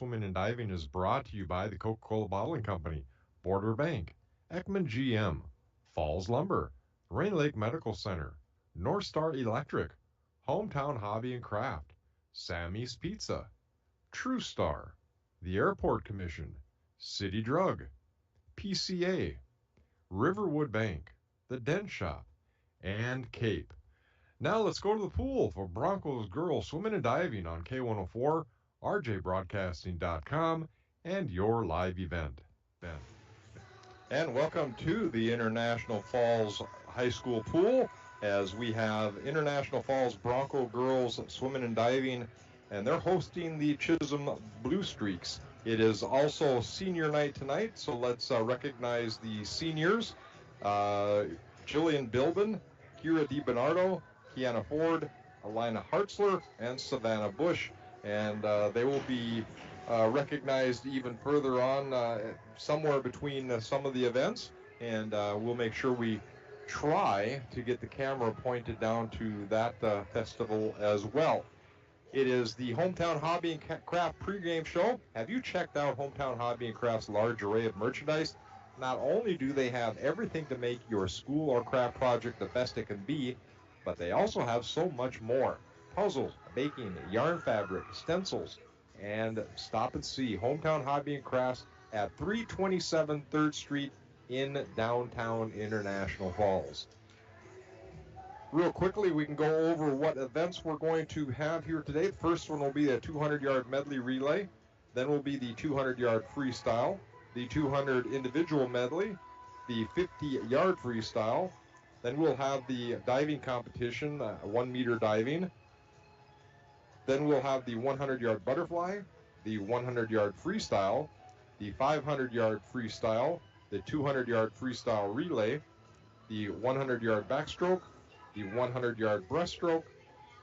Swimming and Diving is brought to you by the Coca-Cola Bottling Company, Border Bank, Ekman GM, Falls Lumber, Rain Lake Medical Center, North Star Electric, Hometown Hobby and Craft, Sammy's Pizza, True Star, the Airport Commission, City Drug, PCA, Riverwood Bank, the Dent Shop, and Cape. Now let's go to the pool for Broncos girls swimming and diving on K104, rjbroadcasting.com, and your live event. And welcome to the International Falls High School pool as we have International Falls Bronco girls swimming and diving, and they're hosting the Chisholm Blue Streaks. It is also senior night tonight, so let's recognize the seniors. Jillian Bilbin, Kira DiBernardo, Kiana Ford, Alina Hartzler, and Savannah Bush. And they will be recognized even further on, somewhere between some of the events. And we'll make sure we try to get the camera pointed down to that festival as well. It is the Hometown Hobby and Craft pregame show. Have you checked out Hometown Hobby and Craft's large array of merchandise? Not only do they have everything to make your school or craft project the best it can be, but they also have so much more. Puzzles, baking, yarn fabric, stencils, and stop and see Hometown Hobby and Crafts at 327 3rd Street in downtown International Falls. Real quickly, we can go over what events we're going to have here today. The first one will be a 200-yard medley relay. Then will be the 200-yard freestyle, the 200 individual medley, the 50-yard freestyle. Then we'll have the diving competition, 1-meter diving. Then we'll have the 100-yard butterfly, the 100-yard freestyle, the 500-yard freestyle, the 200-yard freestyle relay, the 100-yard backstroke, the 100-yard breaststroke,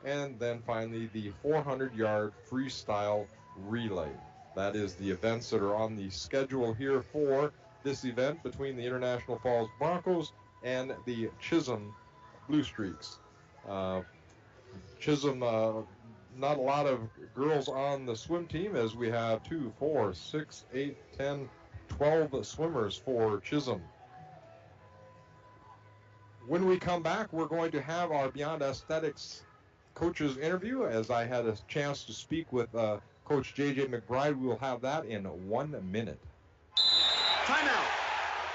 and then finally the 400-yard freestyle relay. That is the events that are on the schedule here for this event between the International Falls Broncos and the Chisholm Blue Streaks. Chisholm, not a lot of girls on the swim team, as we have 2, 4, 6, 8, 10, 12 swimmers for Chisholm. When we come back, we're going to have our Beyond Aesthetics coaches interview, as I had a chance to speak with Coach J.J. McBride. We will have that in 1 minute. Timeout.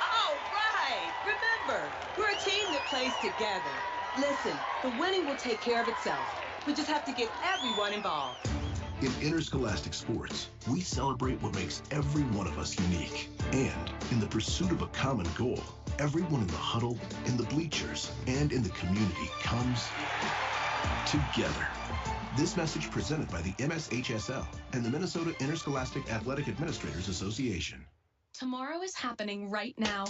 All right. Remember, we're a team that plays together. Listen, the winning will take care of itself. We just have to get everyone involved. In interscholastic sports, we celebrate what makes every one of us unique. And in the pursuit of a common goal, everyone in the huddle, in the bleachers, and in the community comes together. This message presented by the MSHSL and the Minnesota Interscholastic Athletic Administrators Association. Tomorrow is happening right now.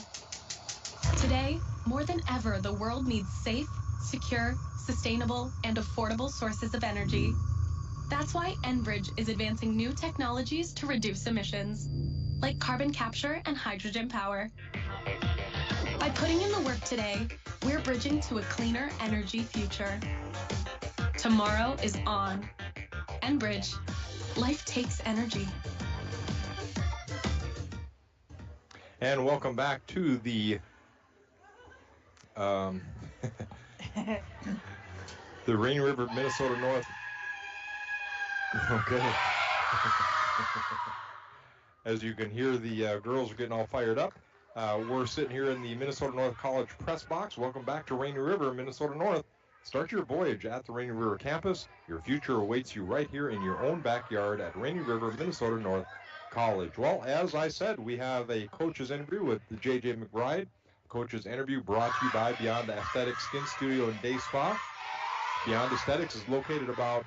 Today, more than ever, the world needs safe, secure, sustainable, and affordable sources of energy. That's why Enbridge is advancing new technologies to reduce emissions, like carbon capture and hydrogen power. By putting in the work today, we're bridging to a cleaner energy future. Tomorrow is on. Enbridge. Life takes energy. And welcome back to the the Rainy River, Minnesota North. Okay. As you can hear, the girls are getting all fired up. We're sitting here in the Minnesota North College press box. Welcome back to Rainy River, Minnesota North. Start your voyage at the Rainy River campus. Your future awaits you right here in your own backyard at Rainy River, Minnesota North College. Well, as I said, we have a coach's interview with J.J. McBride. Coach's interview brought to you by Beyond Aesthetics Skin Studio and Day Spa. Beyond Aesthetics is located about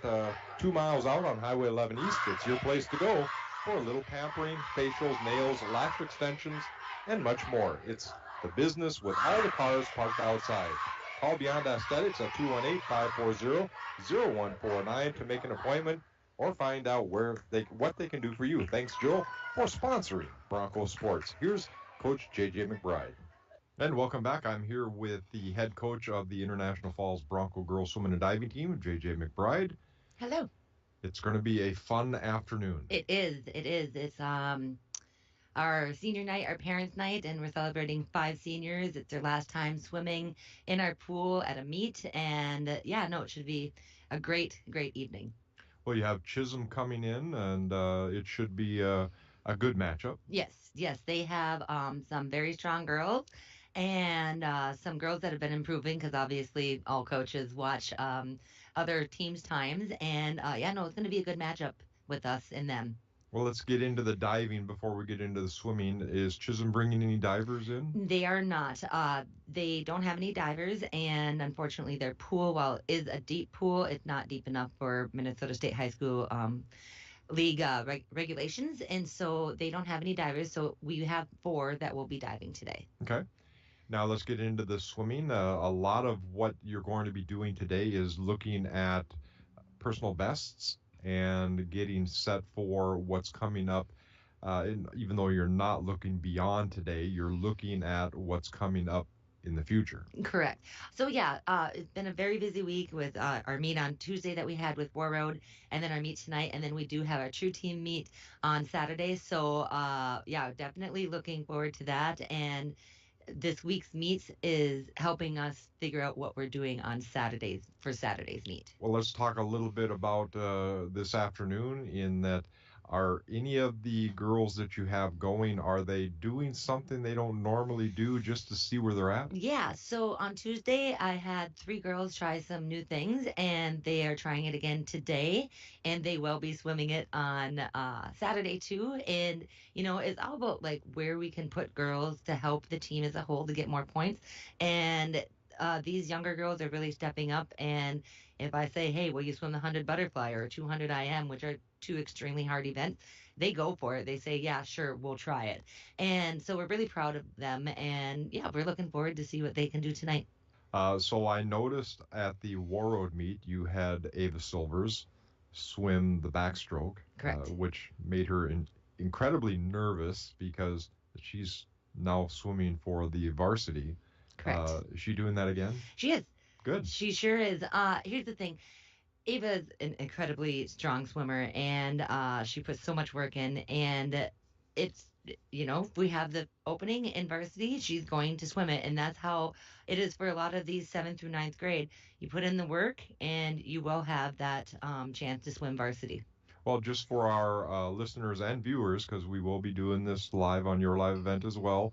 2 miles out on Highway 11 East. It's your place to go for a little pampering, facials, nails, lash extensions, and much more. It's the business with all the cars parked outside. Call Beyond Aesthetics at 218-540-0149 to make an appointment or find out what they can do for you. Thanks, Joe, for sponsoring Bronco Sports. Here's Coach J.J. McBride. And welcome back. I'm here with the head coach of the International Falls Bronco Girls Swimming and Diving Team, J.J. McBride. Hello. It's going to be a fun afternoon. It is. It is. It's our senior night, our parents' night, and we're celebrating 5 seniors. It's their last time swimming in our pool at a meet, and it should be a great, great evening. Well, you have Chisholm coming in, and it should be a good matchup. Yes, they have some very strong girls and some girls that have been improving because obviously all coaches watch other teams' times. And it's going to be a good matchup with us and them. Well, let's get into the diving before we get into the swimming. Is Chisholm bringing any divers in? They are not. They don't have any divers, and unfortunately, their pool, while it is a deep pool, it's not deep enough for Minnesota State High School league regulations, and so they don't have any divers. So we have 4 that will be diving today. Okay. Now let's get into the swimming. A lot of what you're going to be doing today is looking at personal bests and getting set for what's coming up. And even though you're not looking beyond today, you're looking at what's coming up in the future. Correct. So it's been a very busy week with our meet on Tuesday that we had with War Road, and then our meet tonight, and then we do have our True Team meet on Saturday. So definitely looking forward to that. And this week's meet is helping us figure out what we're doing on Saturdays for Saturday's meet. Well, let's talk a little bit about this afternoon in that. Are any of the girls that you have going, are they doing something they don't normally do just to see where they're at? Yeah, so on Tuesday, I had 3 girls try some new things, and they are trying it again today, and they will be swimming it on Saturday too. And, it's all about like where we can put girls to help the team as a whole to get more points. And these younger girls are really stepping up, and if I say, hey, will you swim the 100 butterfly or 200 IM, which are 2 extremely hard events, they go for it. They say, yeah, sure, we'll try it. And so we're really proud of them, and we're looking forward to see what they can do tonight. So I noticed at the War Road meet you had Ava Silvers swim the backstroke, which made her incredibly nervous because she's now swimming for the varsity. Correct. Is she doing that again? She is. Good. She sure is. Here's the thing. Ava is an incredibly strong swimmer, and she puts so much work in. And it's, if we have the opening in varsity, she's going to swim it. And that's how it is for a lot of these 7th through 9th grade. You put in the work, and you will have that chance to swim varsity. Well, just for our listeners and viewers, because we will be doing this live on your live event as well,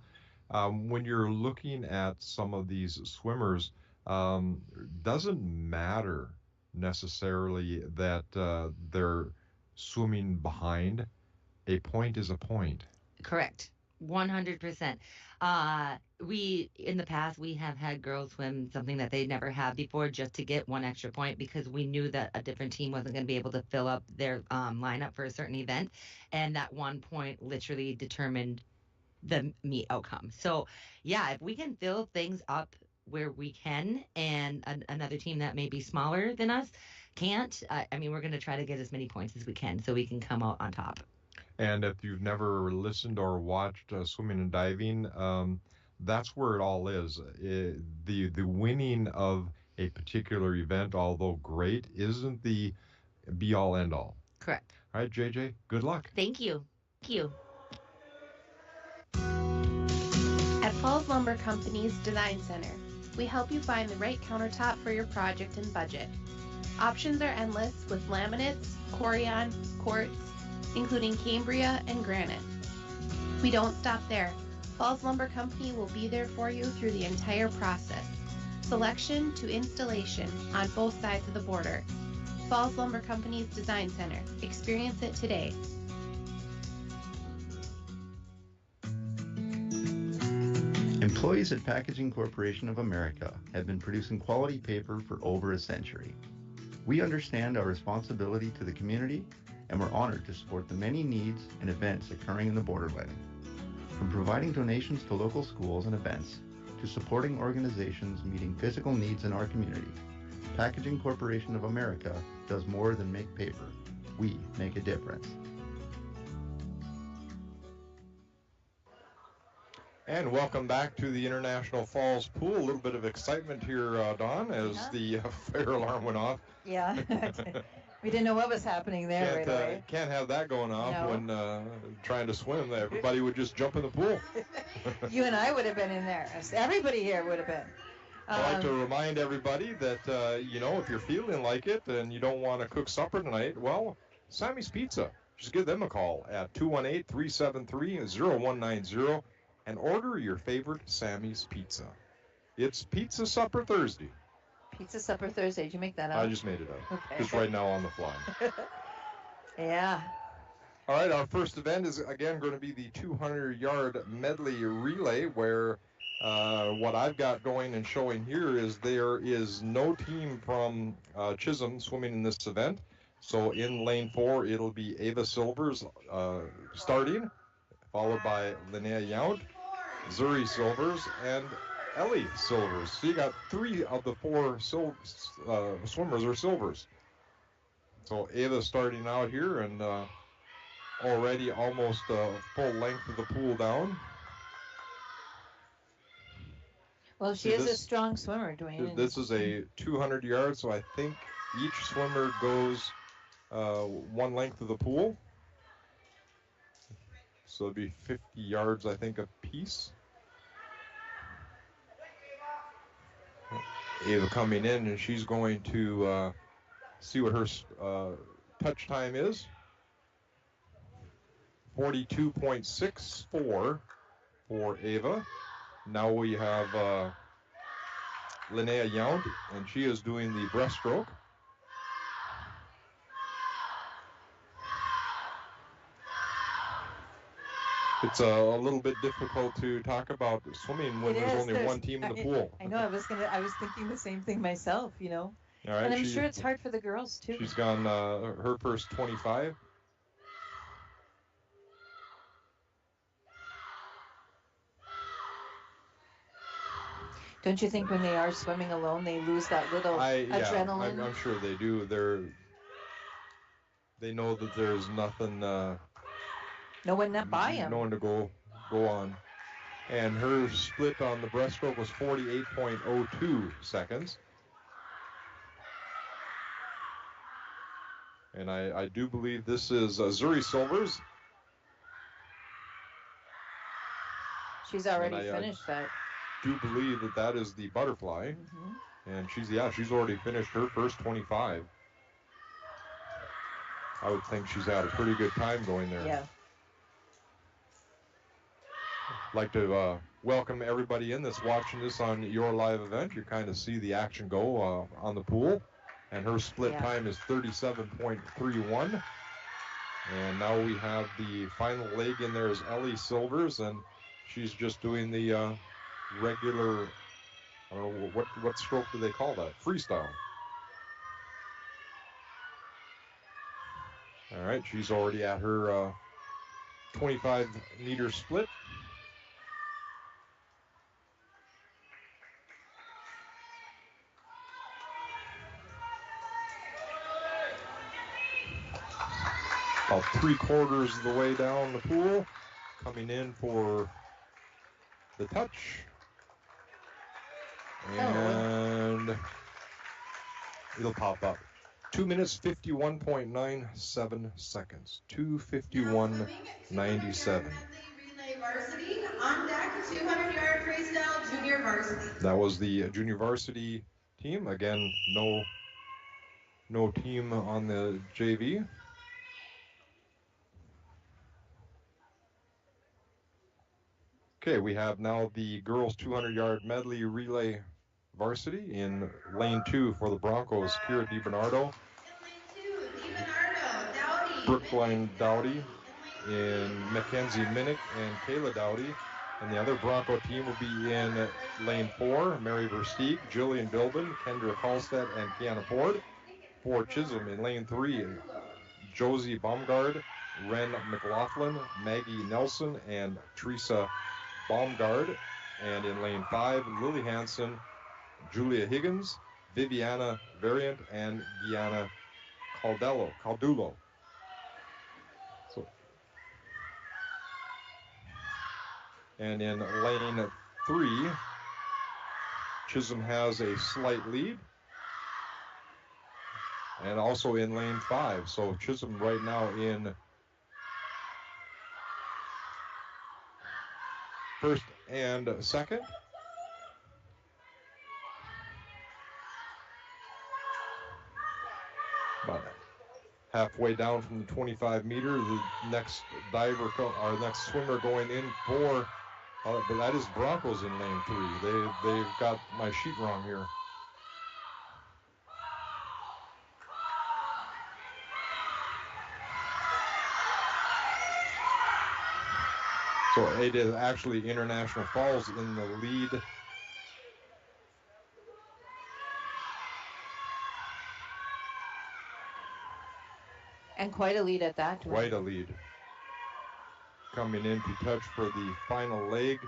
when you're looking at some of these swimmers, doesn't matter necessarily that they're swimming behind. A point is a point. Correct. 100%. In the past, we have had girls swim something that they never have before just to get 1 extra point because we knew that a different team wasn't going to be able to fill up their lineup for a certain event. And that 1 point literally determined the meet outcome. So, if we can fill things up where we can and another team that may be smaller than us can't, we're going to try to get as many points as we can so we can come out on top. And if you've never listened or watched swimming and diving, that's where it all is. The winning of a particular event, although great, isn't the be-all, end-all. Correct. All right, JJ, good luck. Thank you. Thank you. At Falls Lumber Company's Design Center, we help you find the right countertop for your project and budget. Options are endless with laminates, Corian, quartz, including Cambria and granite. We don't stop there. Falls Lumber Company will be there for you through the entire process, selection to installation on both sides of the border. Falls Lumber Company's Design Center. Experience it today. Employees at Packaging Corporation of America have been producing quality paper for over a century. We understand our responsibility to the community, and we're honored to support the many needs and events occurring in the borderland. From providing donations to local schools and events, to supporting organizations meeting physical needs in our community, Packaging Corporation of America does more than make paper. We make a difference. And welcome back to the International Falls Pool. A little bit of excitement here, Dawn, as the fire alarm went off. Yeah. We didn't know what was happening there right away. Can't have that going off No. when trying to swim. Everybody would just jump in the pool. You and I would have been in there. Everybody here would have been. I'd like to remind everybody that, if you're feeling like it and you don't want to cook supper tonight, well, Sammy's Pizza. Just give them a call at 218-373-0190 and order your favorite Sammy's Pizza. It's Pizza Supper Thursday. Pizza Supper Thursday. Did you make that up? I just made it up. Okay. Just right now on the fly. Yeah. All right, our first event is, again, going to be the 200-yard medley relay, where what I've got going and showing here is there is no team from Chisholm swimming in this event. So in lane 4, it'll be Ava Silvers starting, followed by Linnea Yount, Zuri Silvers, and Ellie Silvers. So you got 3 of the 4 swimmers are silvers. So Ava starting out here and already almost full length of the pool down. Well, she is a strong swimmer, Dwayne. This is a 200 yards, so I think each swimmer goes one length of the pool. So it'll be 50 yards, I think, a piece. Ava coming in, and she's going to see what her touch time is. 42.64 for Ava. Now we have Linnea Yount, and she is doing the breaststroke. It's a little bit difficult to talk about swimming when there's only one team in the pool. I know. I was thinking the same thing myself. All right, and I'm sure it's hard for the girls too. She's gone her first 25. Don't you think when they are swimming alone, they lose that little adrenaline? I'm sure they do. They know that there's nothing. No one by him. No one to go on. And her split on the breaststroke was 48.02 seconds. And I do believe this is Zuri Silvers. She's already finished that. Do believe that is the butterfly. Mm-hmm. And she's already finished her first 25. I would think she's had a pretty good time going there. Yeah. Like to welcome everybody in that's watching this on your live event. You kind of see the action go on the pool. And her split time is 37.31. And now we have the final leg in there is Ellie Silvers, and she's just doing the regular, I don't know, what stroke do they call that? Freestyle. All right, she's already at her 25-meter split. About 3/4 of the way down the pool, coming in for the touch. And it'll pop up. 2 minutes, 51.97 seconds. 2:51.97. Varsity on deck, 200-yard freestyle junior varsity. That was the junior varsity team. Again, no team on the JV. Okay, we have now the girls 200-yard medley relay varsity in lane 2 for the Broncos. Kira DiBernardo, Brookline Dowdy, in Mackenzie Minnick and Kayla Dowdy. And the other Bronco team will be in lane 4, Mary Versteeg, Jillian Bilbin, Kendra Kalstedt, and Kiana Ford. For Chisholm in lane 3, Josie Baumgard, Ren McLaughlin, Maggie Nelson, and Teresa Baumgard. And in lane 5, Lily Hansen, Julia Higgins, Viviana Variant, and Gianna Caldulo. And in lane 3, Chisholm has a slight lead. and also in lane 5. So Chisholm right now in first and second. About halfway down from the 25 meter, the next diver, our next swimmer going in for, but that is Broncos in lane 3. They've got my sheet wrong here. So it is actually International Falls in the lead. And quite a lead at that. Quite a lead. Coming in to touch for the final leg.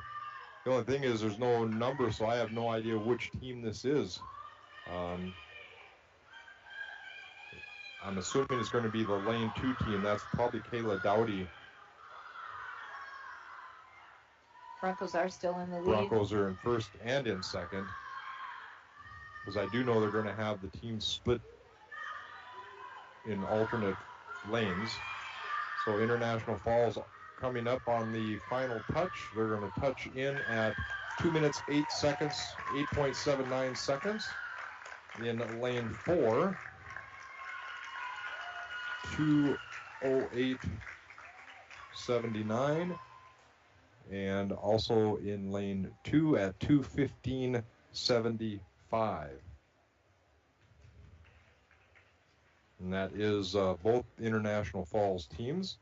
The only thing is there's no number, so I have no idea which team this is. I'm assuming it's going to be the lane 2 team. That's probably Kayla Dowdy. Broncos are still in the lead. Broncos are in first and in second. Because I do know they're going to have the teams split in alternate lanes. So International Falls coming up on the final touch. They're going to touch in at 2 minutes, 8 seconds, 8.79 seconds. In lane 4, 2:08.79. And also in lane 2 at 2:15.75. And that is both International Falls teams.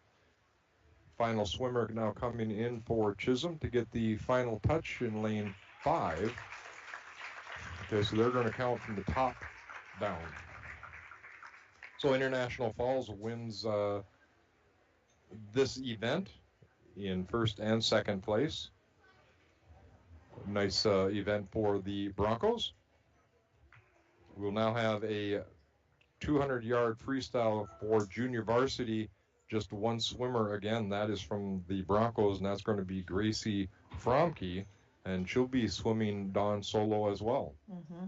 Final swimmer now coming in for Chisholm to get the final touch in lane 5. Okay, so they're going to count from the top down. So International Falls wins this event in first and second place. Nice event for the Broncos. We'll now have a 200-yard freestyle for junior varsity. Just one swimmer again. That is from the Broncos, and that's going to be Gracie Fromke, and she'll be swimming Dawn solo as well. Mm-hmm.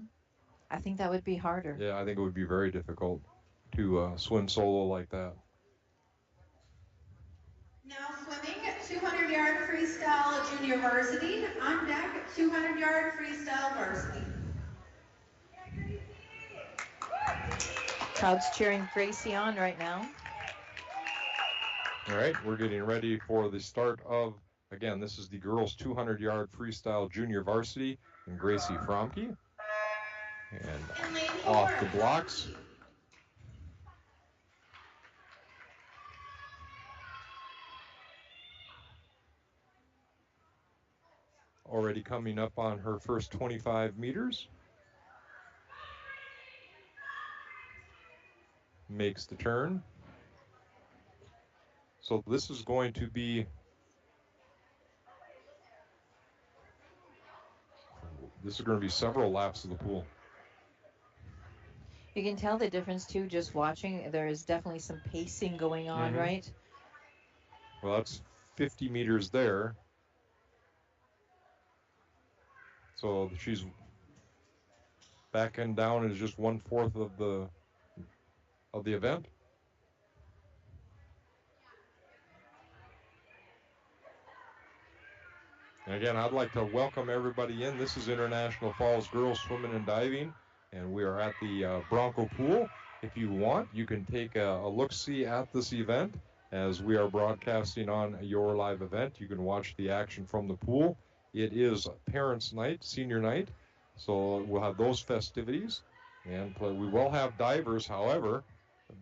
I think that would be harder. Yeah, I think it would be very difficult to swim solo like that. Now swimming, 200-yard freestyle junior varsity. On deck, 200-yard freestyle varsity. Crowd's cheering Gracie on right now. All right, we're getting ready for the start of, again, this is the girls 200-yard freestyle junior varsity and Gracie Fromke. And off the blocks. Already coming up on her first 25 meters. Makes the turn. So this is going to be, several laps of the pool. You can tell the difference too just watching. There is definitely some pacing going on, right? Well, that's 50 meters there. So she's backing down is just 1/4 of the event. And again, I'd like to welcome everybody in. This is International Falls Girls Swimming and Diving, and we are at the Bronco Pool. If you want, you can take a look-see at this event as we are broadcasting on your live event. You can watch the action from the pool. It is Parents' Night, Senior Night, so we'll have those festivities. And we will have divers, however.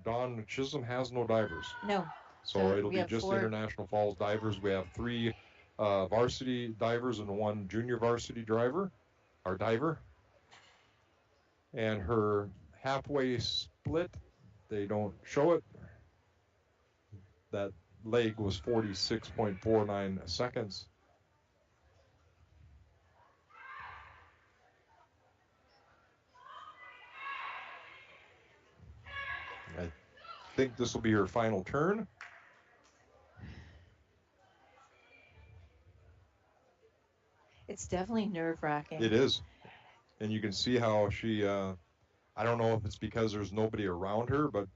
Dawn Chisholm has no divers. No. So it'll be just International Falls divers. We have 3 varsity divers and 1 junior varsity diver. And her halfway split, they don't show it. That leg was 46.49 seconds. I think this will be her final turn. It's definitely nerve-wracking. It is. And you can see how she, I don't know if it's because there's nobody around her, but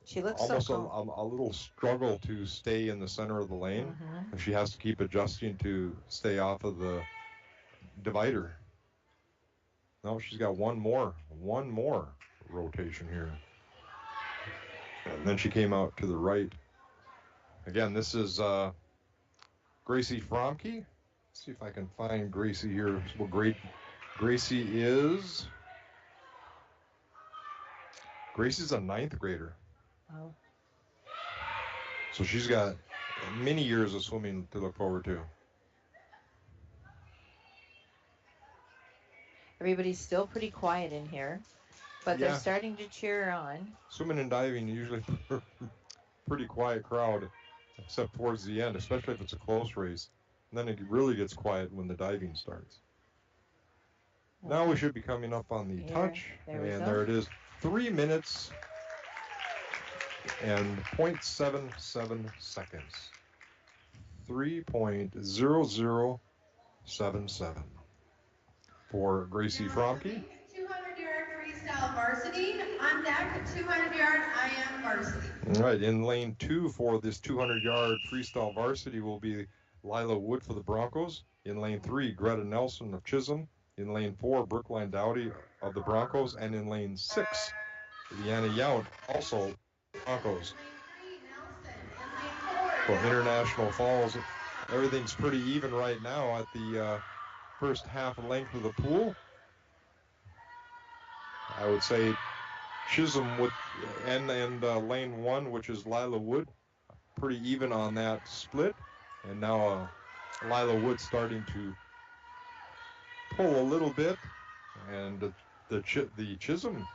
She looks almost so calm. a little struggle to stay in the center of the lane. Mhm. She has to keep adjusting to stay off of the divider. No, she's got one more rotation here. And then she came out to the right. Again, this is Gracie Fromke. Let's see if I can find Gracie here. Well, Gracie's a 9th grader. Oh. So she's got many years of swimming to look forward to. Everybody's still pretty quiet in here, but Yeah. they're starting to cheer her on. Swimming and diving usually pretty quiet crowd, except towards the end, especially if it's a close race. And then it really gets quiet when the diving starts. Now we should be coming up on the touch, and there it is. 3 minutes and 0.77 seconds. 3.0077 for Gracie Fromke. 200-yard freestyle varsity. On deck, 200-yard IM varsity. All right, in lane 2 for this 200-yard freestyle varsity will be Lila Wood for the Broncos. In lane 3, Greta Nelson of Chisholm. In lane 4, Brookline Dowdy of the Broncos. And in lane 6, Leanna Yount, also Broncos. For International Falls, everything's pretty even right now at the first half length of the pool. I would say Chisholm with and lane 1, which is Lila Wood, pretty even on that split. And now Lila Wood starting to pull a little bit, and the Chisholm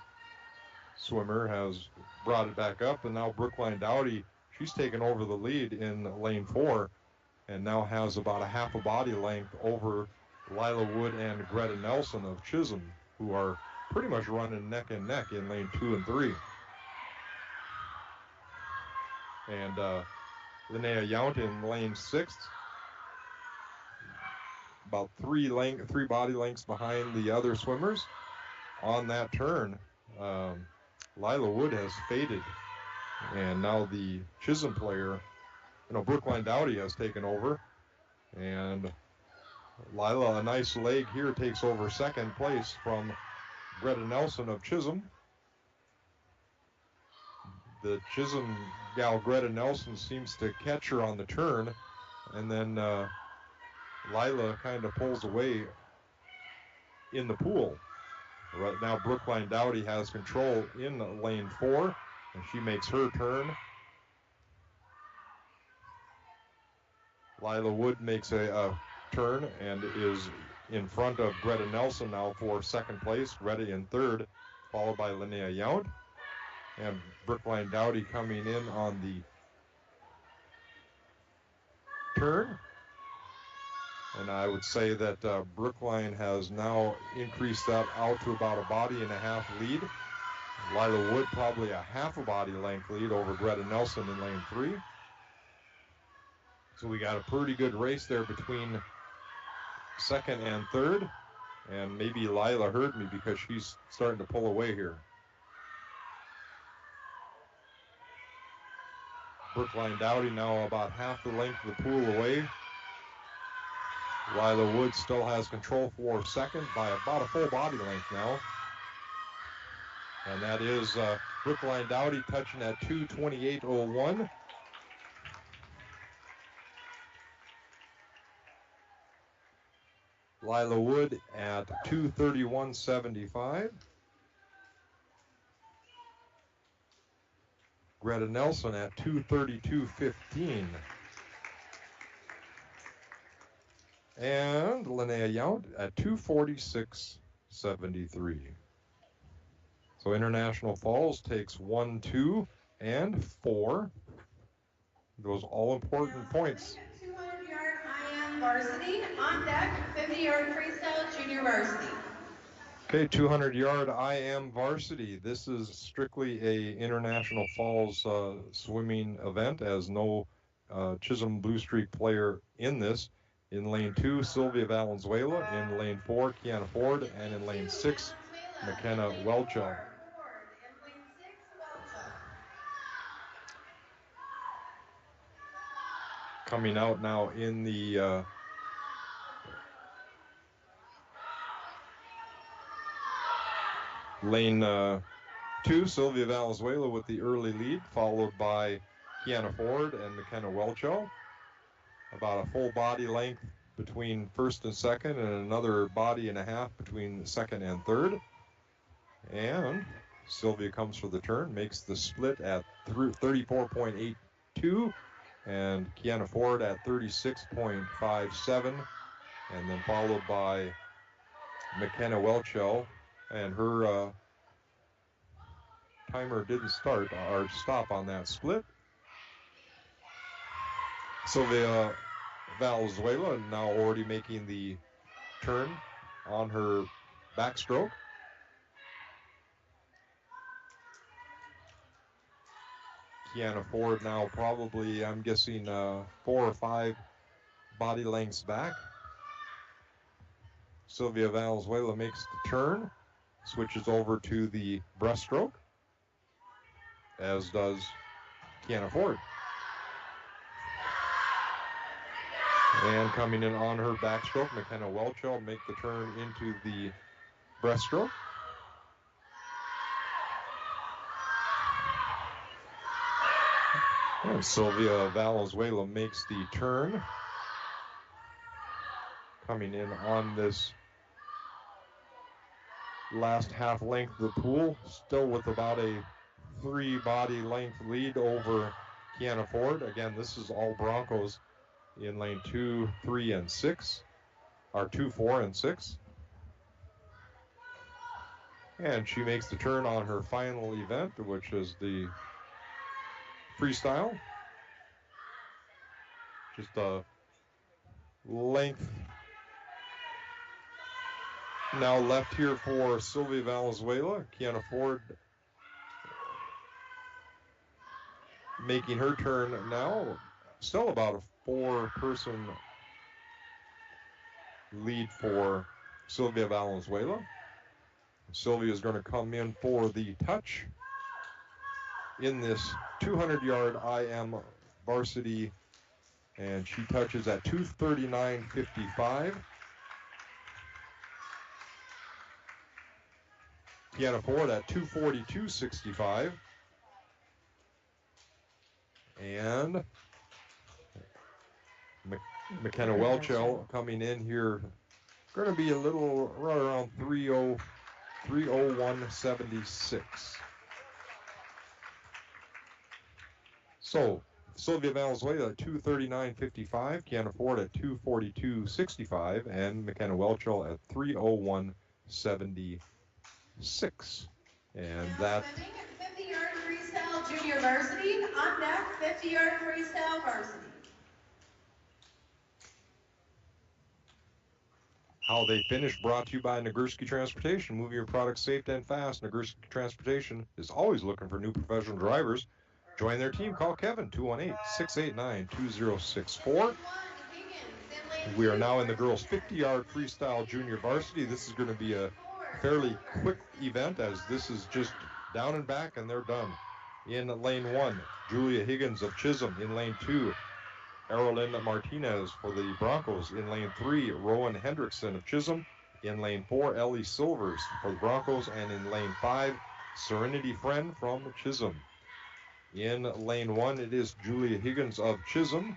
swimmer has brought it back up, and now Brookline Dowdy, she's taken over the lead in lane 4, and now has about a half a body length over Lila Wood and Greta Nelson of Chisholm, who are pretty much running neck and neck in lane 2 and 3. And Linnea Yount in lane 6, about three body lengths behind the other swimmers. On that turn, Lila Wood has faded, and now the Chisholm player, Brookline Dowdy has taken over, and Lila, a nice leg here, takes over second place from Greta Nelson of Chisholm. The Chisholm gal, Greta Nelson, seems to catch her on the turn, and then Lila kind of pulls away in the pool. Right now, Brookline Dowdy has control in lane 4, and she makes her turn. Lila Wood makes a turn and is in front of Greta Nelson now for second place. Greta in third, followed by Linnea Yount. And Brookline Dowdy coming in on the turn. And I would say that Brookline has now increased that out to about a body and a half lead. Lila Wood probably a half a body length lead over Greta Nelson in lane 3. So we got a pretty good race there between second and third. And maybe Lila heard me because she's starting to pull away here. Brookline Dowdy now about half the length of the pool away. Lila Wood still has control for second by about a full body length now. And that is Brookline Dowdy touching at 2:28.01. Lila Wood at 2:31.75. Greta Nelson at 2:32.15. And Linnea Yount at 2:46.73. So International Falls takes 1, 2, and 4. Those all-important points. 200-yard IM varsity. On deck, 50-yard freestyle junior varsity. Okay, 200-yard IM varsity. This is strictly a International Falls swimming event, as no Chisholm Blue Streak player in this. In lane 2, Sylvia Valenzuela. In lane 4, Kiana Ford. And in lane 6, McKenna Welchel. Coming out now in the lane 2, Sylvia Valenzuela with the early lead, followed by Kiana Ford and McKenna Welcho. About a full body length between first and second, and another body and a half between second and third. And Sylvia comes for the turn, makes the split at 34.82, and Kiana Ford at 36.57, and then followed by McKenna Welcho, and her timer didn't start or stop on that split. Sylvia Valenzuela now already making the turn on her backstroke. Kiana Ford now probably, I'm guessing, 4 or 5 body lengths back. Sylvia Valenzuela makes the turn, switches over to the breaststroke, as does Kiana Ford. And coming in on her backstroke, McKenna Welcho will make the turn into the breaststroke. And Sylvia Valenzuela makes the turn. Coming in on this last half length of the pool, still with about a 3 body length lead over Kiana Ford. Again, this is all Broncos in lane 2, 3, and 6, or 2, 4, and 6. And she makes the turn on her final event, which is the freestyle. Just a length now left here for Sylvia Valenzuela. Kiana Ford making her turn now. Still about a 4-person lead for Sylvia Valenzuela. Sylvia is going to come in for the touch in this 200-yard IM varsity, and she touches at 2:39.55. Kiana Ford at 2:42.65. And McKenna Welcho coming in here, going to be a little right around 3:01.76. So Sylvia Valenzuela at 2:39.55, Kiana Ford at 2:42.65, and McKenna Welcho at 3:01.76. And that 50-yard freestyle junior varsity. On deck, 50-yard freestyle varsity. how they finish brought to you by Nagurski Transportation. Moving your products safe and fast. Nagurski Transportation is always looking for new professional drivers. Join their team. Call Kevin, 218-689-2064. We are now in the girls' 50-yard freestyle junior varsity. This is going to be a fairly quick event, as this is just down and back and they're done. In lane 1, Julia Higgins of Chisholm. In lane 2, Erolyn Martinez for the Broncos. In lane 3, Rowan Hendrickson of Chisholm. In lane 4, Ellie Silvers for the Broncos. And in lane 5, Serenity Friend from Chisholm. In lane 1, it is Julia Higgins of Chisholm.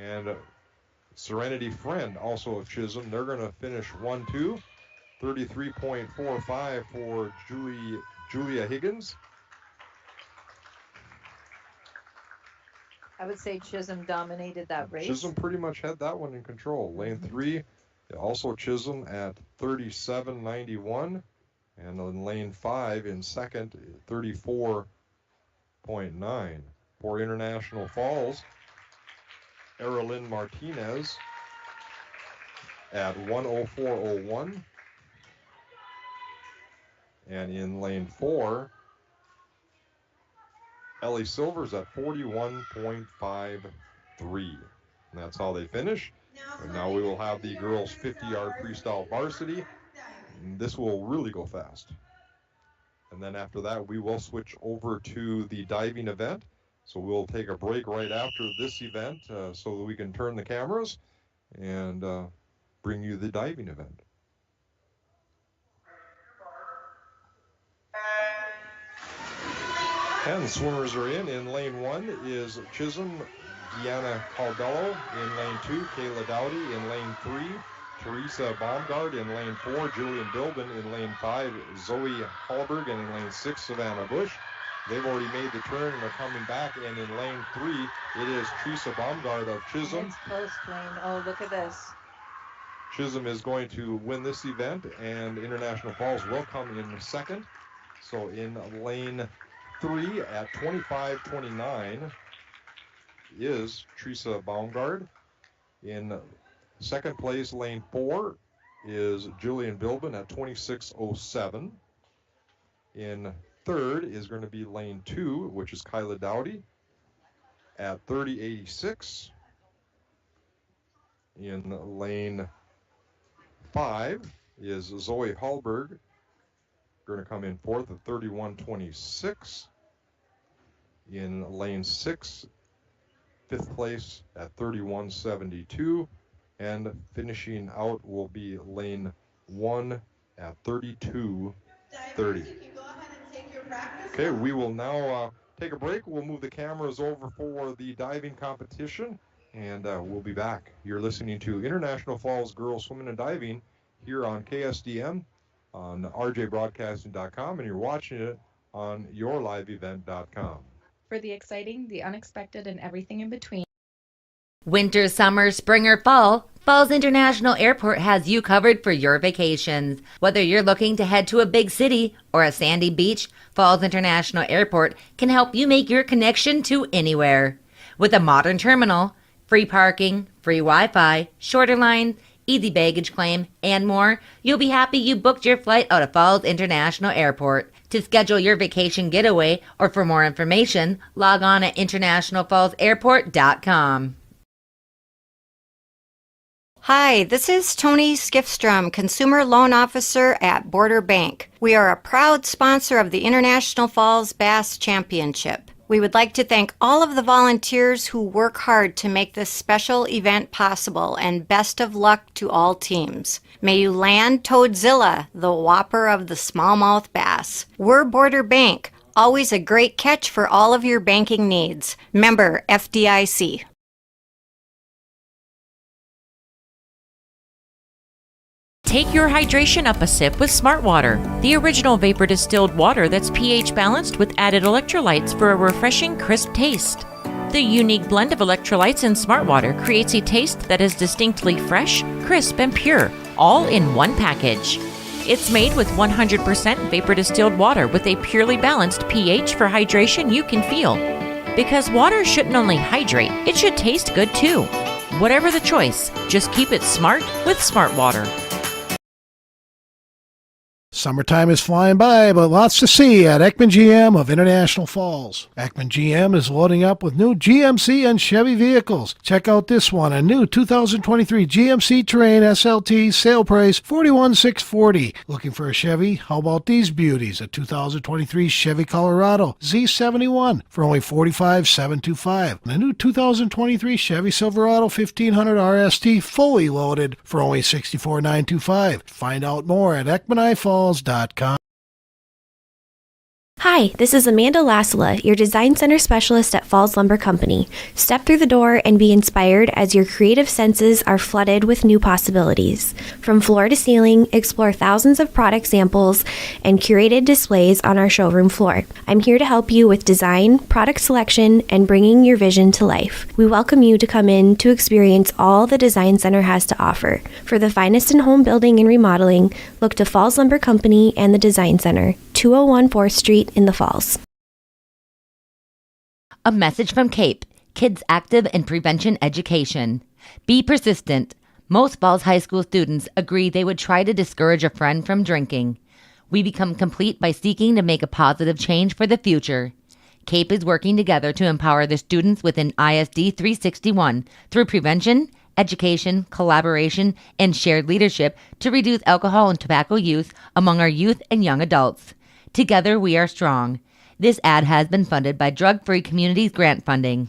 And Serenity Friend, also of Chisholm. They're going to finish 1-2. 33.45 for Julia Higgins. I would say Chisholm dominated that race. Chisholm pretty much had that one in control. Lane 3, also Chisholm at 37.91. And in lane 5 in second, 34.9. For International Falls, Erolyn Martinez at 1:04.01. And in lane 4, Ellie Silvers at 41.53. And that's how they finish. And now we will have the girls' 50-yard freestyle varsity. And this will really go fast. And then after that, we will switch over to the diving event. So we'll take a break right after this event so that we can turn the cameras and bring you the diving event. And the swimmers are in. In lane 1 is Chisholm, Deanna Caldelo. In lane 2, Kayla Dowdy. In lane 3, Teresa Baumgart. In lane 4, Julian Bilbin. In lane 5, Zoe Hallberg. And in lane 6, Savannah Bush. They've already made the turn and are coming back. And in lane 3, it is Teresa Baumgart of Chisholm. It's close, Lane. Oh, look at this. Chisholm is going to win this event, and International Falls will come in second. So in lane 3 at 25:29 is Teresa Baumgart. In second place, lane 4 is Julian Bilbin at 26:07. In third is going to be lane 2, which is Kyla Dowdy at 30:86. In lane 5 is Zoe Hallberg, going to come in fourth at 31:26. In lane 6, fifth place at 31:72. And finishing out will be lane 1 at 32:30. Okay, we will now take a break. We'll move the cameras over for the diving competition, and we'll be back. You're listening to International Falls Girls Swimming and Diving here on KSDM on rjbroadcasting.com, and you're watching it on yourliveevent.com. For the exciting, the unexpected, and everything in between. Winter, summer, spring, or fall, Falls International Airport has you covered for your vacations. Whether you're looking to head to a big city or a sandy beach, Falls International Airport can help you make your connection to anywhere. With a modern terminal, free parking, free Wi-Fi, shorter lines, easy baggage claim, and more, you'll be happy you booked your flight out of Falls International Airport. To schedule your vacation getaway or for more information, log on at internationalfallsairport.com. Hi, this is Tony Skifstrom, Consumer Loan Officer at Border Bank. We are a proud sponsor of the International Falls Bass Championship. We would like to thank all of the volunteers who work hard to make this special event possible, and best of luck to all teams. May you land Toadzilla, the whopper of the smallmouth bass. We're Border Bank, always a great catch for all of your banking needs. Member FDIC. Take your hydration up a sip with Smart Water, the original vapor distilled water that's pH balanced with added electrolytes for a refreshing, crisp taste. The unique blend of electrolytes in Smart Water creates a taste that is distinctly fresh, crisp, and pure, all in one package. It's made with 100% vapor distilled water with a purely balanced pH for hydration you can feel. Because water shouldn't only hydrate, it should taste good too. Whatever the choice, just keep it smart with Smart Water. Summertime is flying by, but lots to see at Ekman GM of International Falls. Ekman GM is loading up with new GMC and Chevy vehicles. Check out this one, a new 2023 GMC Terrain SLT, sale price $41,640. Looking for a Chevy? How about these beauties? A 2023 Chevy Colorado Z71 for only $45,725. And a new 2023 Chevy Silverado 1500 RST, fully loaded, for only $64,925. Find out more at EkmanIFalls.com. Hi, this is Amanda Lassila, your Design Center Specialist at Falls Lumber Company. Step through the door and be inspired as your creative senses are flooded with new possibilities. From floor to ceiling, explore thousands of product samples and curated displays on our showroom floor. I'm here to help you with design, product selection, and bringing your vision to life. We welcome you to come in to experience all the Design Center has to offer. For the finest in home building and remodeling, look to Falls Lumber Company and the Design Center, 201 4th Street in the Falls. A message from CAPE, Kids Active in Prevention Education. Be persistent. Most Falls High School students agree they would try to discourage a friend from drinking. We become complete by seeking to make a positive change for the future. CAPE is working together to empower the students within ISD 361 through prevention, education, collaboration, and shared leadership to reduce alcohol and tobacco use among our youth and young adults. Together we are strong. This ad has been funded by Drug Free Communities grant funding.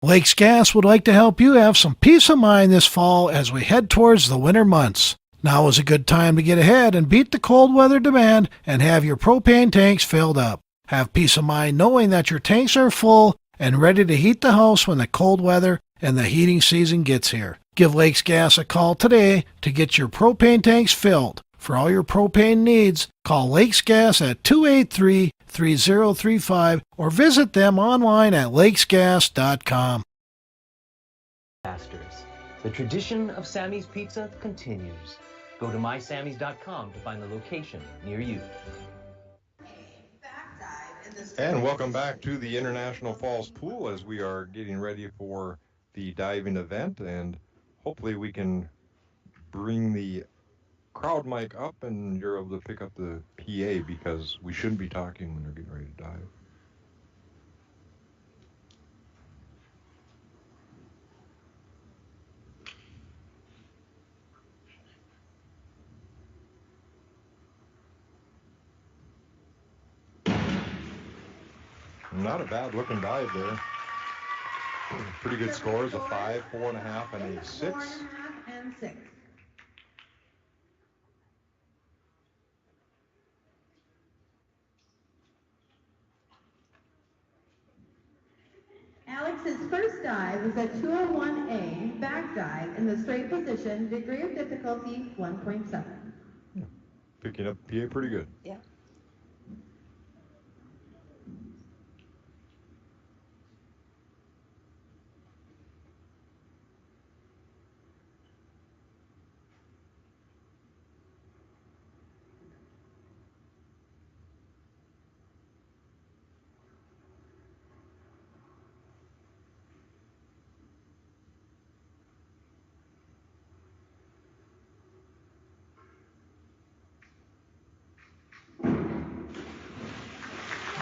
Lakes Gas would like to help you have some peace of mind this fall as we head towards the winter months. Now is a good time to get ahead and beat the cold weather demand and have your propane tanks filled up. Have peace of mind knowing that your tanks are full and ready to heat the house when the cold weather and the heating season gets here. Give Lakes Gas a call today to get your propane tanks filled. For all your propane needs, call Lakes Gas at 283-3035 or visit them online at lakesgas.com. Masters. The tradition of Sammy's Pizza continues. Go to mysammys.com to find the location near you. And welcome back to the International Falls Pool as we are getting ready for the diving event, and hopefully we can bring the crowd mic up and you're able to pick up the PA because we shouldn't be talking when they're getting ready to dive. Not a bad looking dive there. Pretty good scores, a 5, 4.5, and a 6. Alex's first dive is a 201A back dive in the straight position, degree of difficulty 1.7. Picking up PA pretty good. Yeah.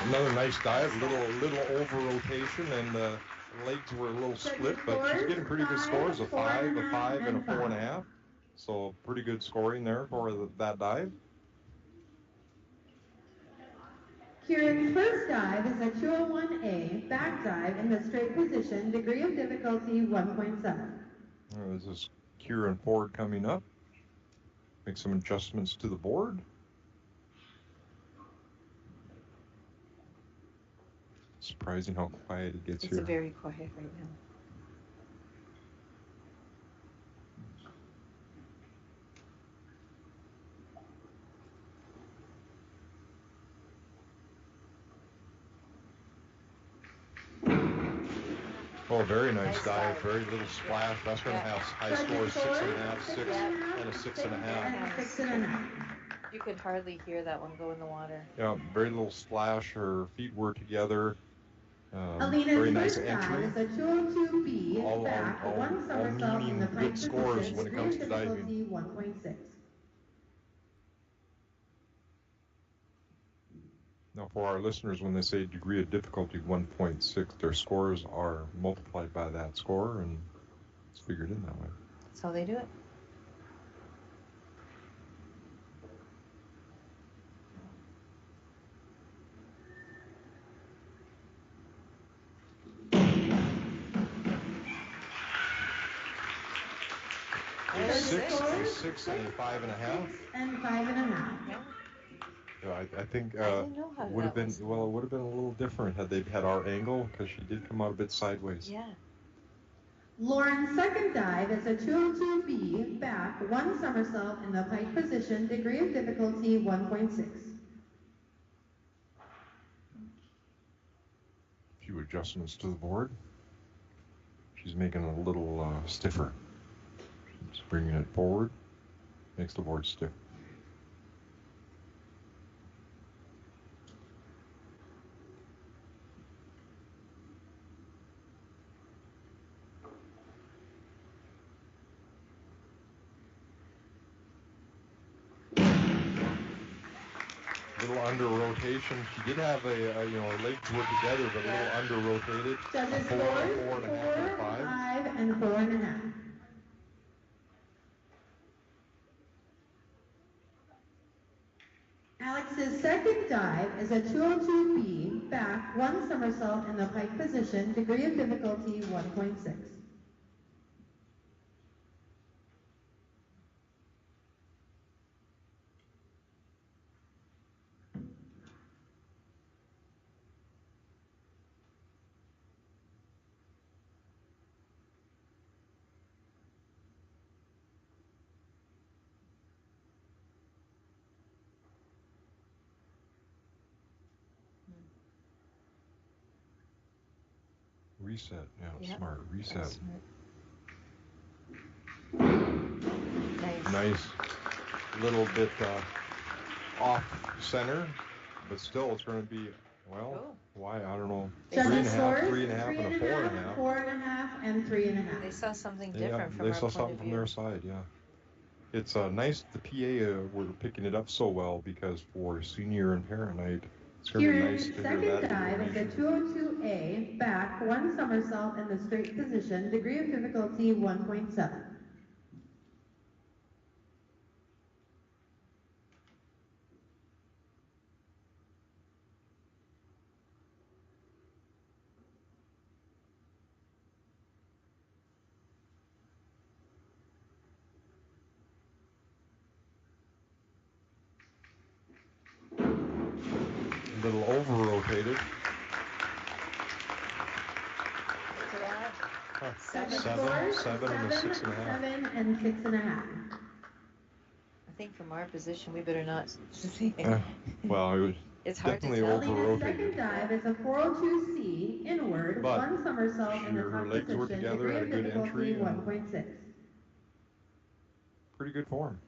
Another nice dive, little over rotation, and the legs were a little split, but she's getting pretty good scores, a 5, a 5, and a 4.5. So pretty good scoring there for that dive. Kieran's first dive is a 201A back dive in the straight position, degree of difficulty 1.7. This is Kieran Ford coming up. Make some adjustments to the board. Surprising how quiet it gets here. It's very quiet right now. Oh, very nice dive. Very little splash. That's going to have high scores, 6.5, 6, and a 6.5. You could hardly hear that one go in the water. Yeah, very little splash. Her feet were together. Alina's Very nice first entry. dive is a 202B All back, one somersault in meaning the good plank scores position, when it degree comes of to diving. difficulty 1.6. Now, for our listeners, when they say degree of difficulty 1.6, their scores are multiplied by that score, and it's figured in that way. That's how they do it. A 6, a 6, and a 5.5. And 5.5. Yeah, I think didn't know how would have that been was. well. It would have been a little different had they had our angle because she did come out a bit sideways. Yeah. Lauren's second dive is a 202B back, one somersault in the pike position, degree of difficulty 1.6. A few adjustments to the board. She's making it a little stiffer. Just bringing it forward makes the board stiff. Little under rotation. She did have her legs were together, but a little under rotated. Judges Four, scores 4.5, and a 5. 5, and 4.5. Alex's second dive is a 202B, back, one somersault in the pike position, degree of difficulty 1.6. Reset. Yeah, Yep. smart. Reset. That's smart. Nice. Little bit off center, but still it's going to be, well, Oh. why? I don't know. Judges 3.5, scores, 3.5, and a 4.5. 4.5, and 3.5. They saw something Yeah, different from they our saw point something of from view. their side, yeah. It's nice the PA were picking it up so well, because for senior and parent night, it's going to be nice to hear Second that dive is a information. 202A, back, one somersault in the straight position, degree of difficulty 1.7. A little over-rotated. Huh. Judges Seven, scores, seven, and a 6.5. 7, and 6.5. I think from our position, we better not see. Well, it was It's hard to definitely tell. Alina's second over-rotated. dive is a 402C, inward, But one somersault in the her tuck legs were position, together, degree had a of good difficulty entry, and 1.6. pretty good form.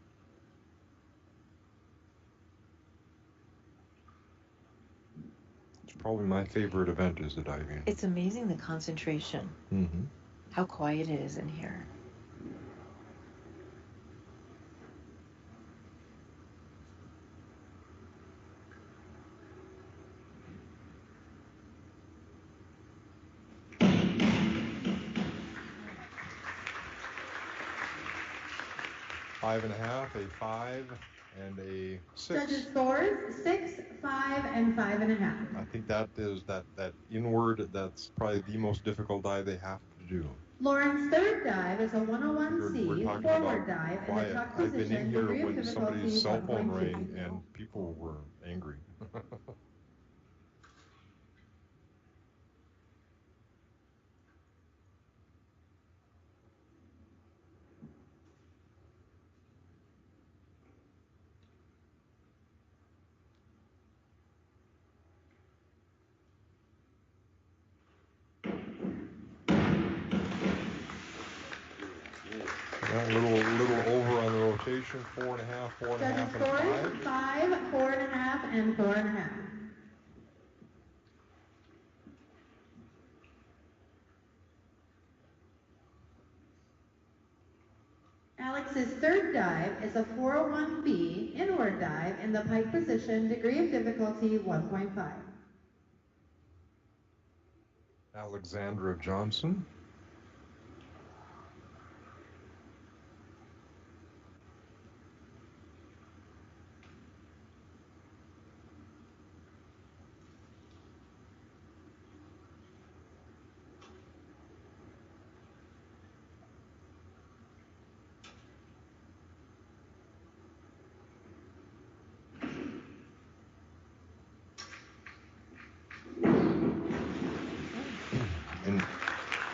It's probably my favorite event is the diving. It's amazing the concentration. Mm-hmm. How quiet it is in here. Five and a half, a 5, and a 6. Judges scores, 6, 5, and 5.5. I think that is that inward, that's probably the most difficult dive they have to do. Lauren's third dive is a We're 101C, talking forward about dive in the quiet. tuck I've been in position, here degree of when difficulty somebody's cell phone 1.2. rang and people were angry. Yeah, a little over on the rotation, 4.5, 4.5, Judges and a scores, 5. 5, 4.5, and 4.5. Alex's third dive is a 401B, inward dive in the pike position, degree of difficulty 1.5. Alexandra Johnson.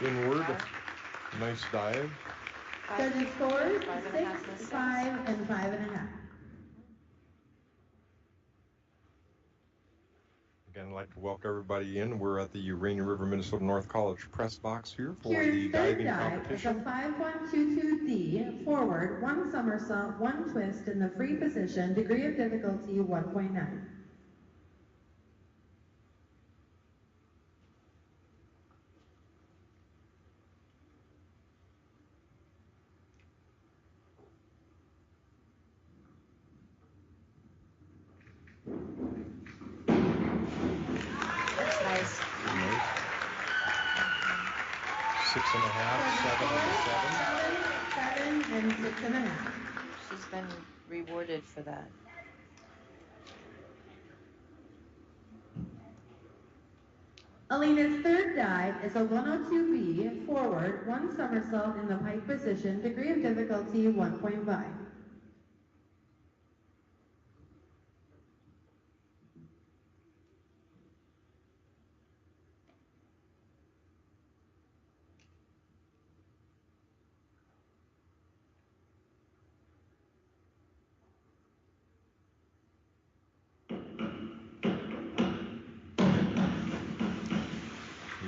Inward, nice dive. Judges scores, 6, 5, and 5.5. Again, I'd like to welcome everybody in. We're at the Rainy River, Minnesota North College press box here for the Kieran's third diving dive competition. is a 5122D, forward, one somersault, one twist in the free position, degree of difficulty 1.9. That's nice. 6.5, 7, and a 7. 7, and 6.5. She's been rewarded for that. Alina's third dive is a 102B, forward, 1 somersault in the pike position, degree of difficulty 1.5.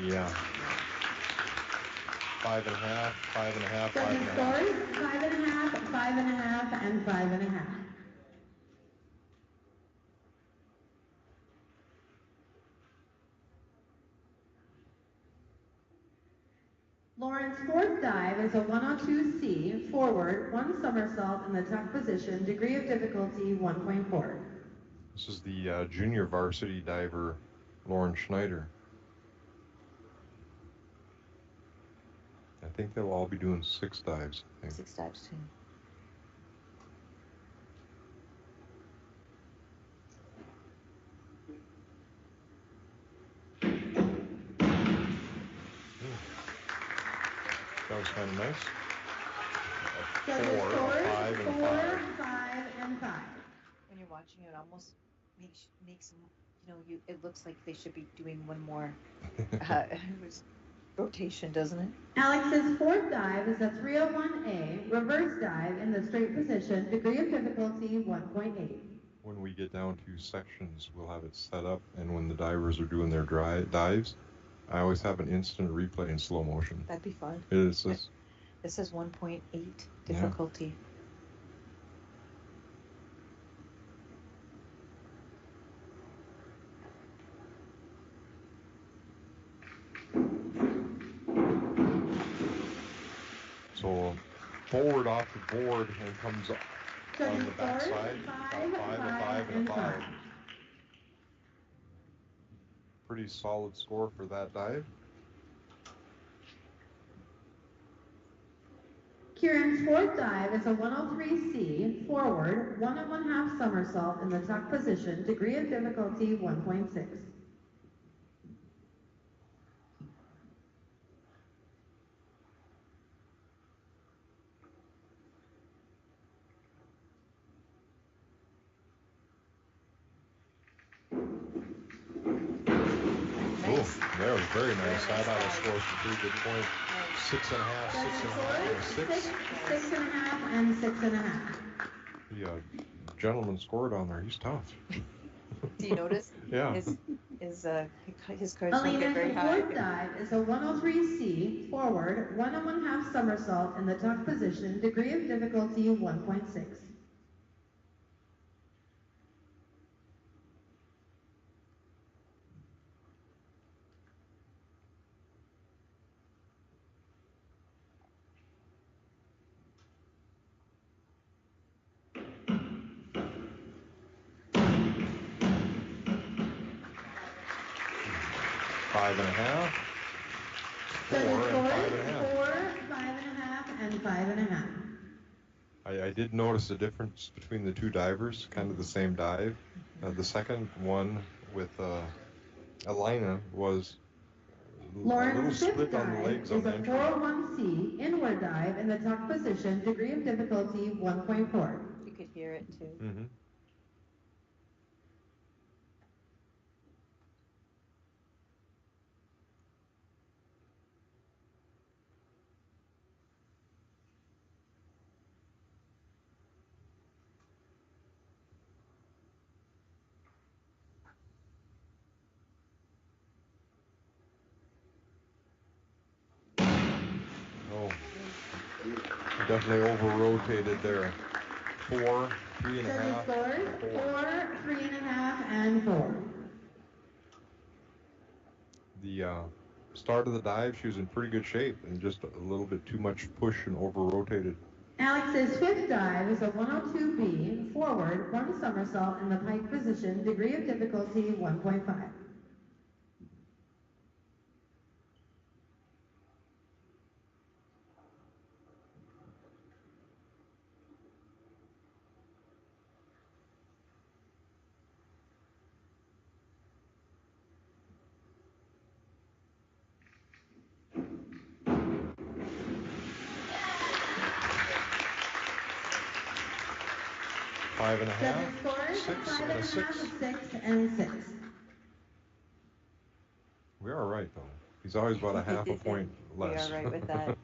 Yeah. 5.5, 5.5, 5.5. Scores, 5.5, 5.5, and 5.5. Lauren's fourth dive is a 102C, forward, 1 somersault in the tuck position, degree of difficulty 1.4. This is the junior varsity diver, Lauren Schneider. I think they'll all be doing 6 dives. I think. 6 dives too. That was kind of nice. So 4, the scores, 5, and 4, 5. 5, and 5. When you're watching it, almost makes them, it looks like they should be doing one more rotation, doesn't it? Alex's fourth dive is a 301A, reverse dive in the straight position, degree of difficulty 1.8. When we get down to sections, we'll have it set up, and when the divers are doing their dives, I always have an instant replay in slow motion. That'd be fun. It is this. This is 1.8 difficulty. So forward off the board and comes on the back side. 5, 5, and 5. Pretty solid score for that dive. Kieran's fourth dive is a 103C, forward, 1 1/2 somersault in the tuck position, degree of difficulty 1.6. Oh, that was very nice. I thought it scored some pretty good points. 6.5, 6.5, and 6. 6.5 and 6.5. The gentleman scored on there. He's tough. Do you notice? Yeah. His cards don't get very Alina's high. fourth dive is a 103C, forward, 1 1/2 somersault in the tuck position, degree of difficulty 1.6. Five and a half. 4 and 5.5. 4, 5.5, and 5.5. I did notice the difference between the two divers, kind of the same dive. The second one with Alina was a little Lauren's fifth split on the dive legs is on the a entry. 401C, inward dive in the tuck position, degree of difficulty 1.4. You could hear it too. Mm-hmm. Oh, definitely over-rotated there. 4, 3.5, So the scores, 4. 4, 3.5, and 4. The start of the dive, she was in pretty good shape and just a little bit too much push and over-rotated. Alex's fifth dive is a 102B, forward, 1 somersault in the pike position, degree of difficulty 1.5. 5.5, Judges scores 6, 5 and a 6. 6 and 6. We are right, though. He's always about a half a point less. We are right with that.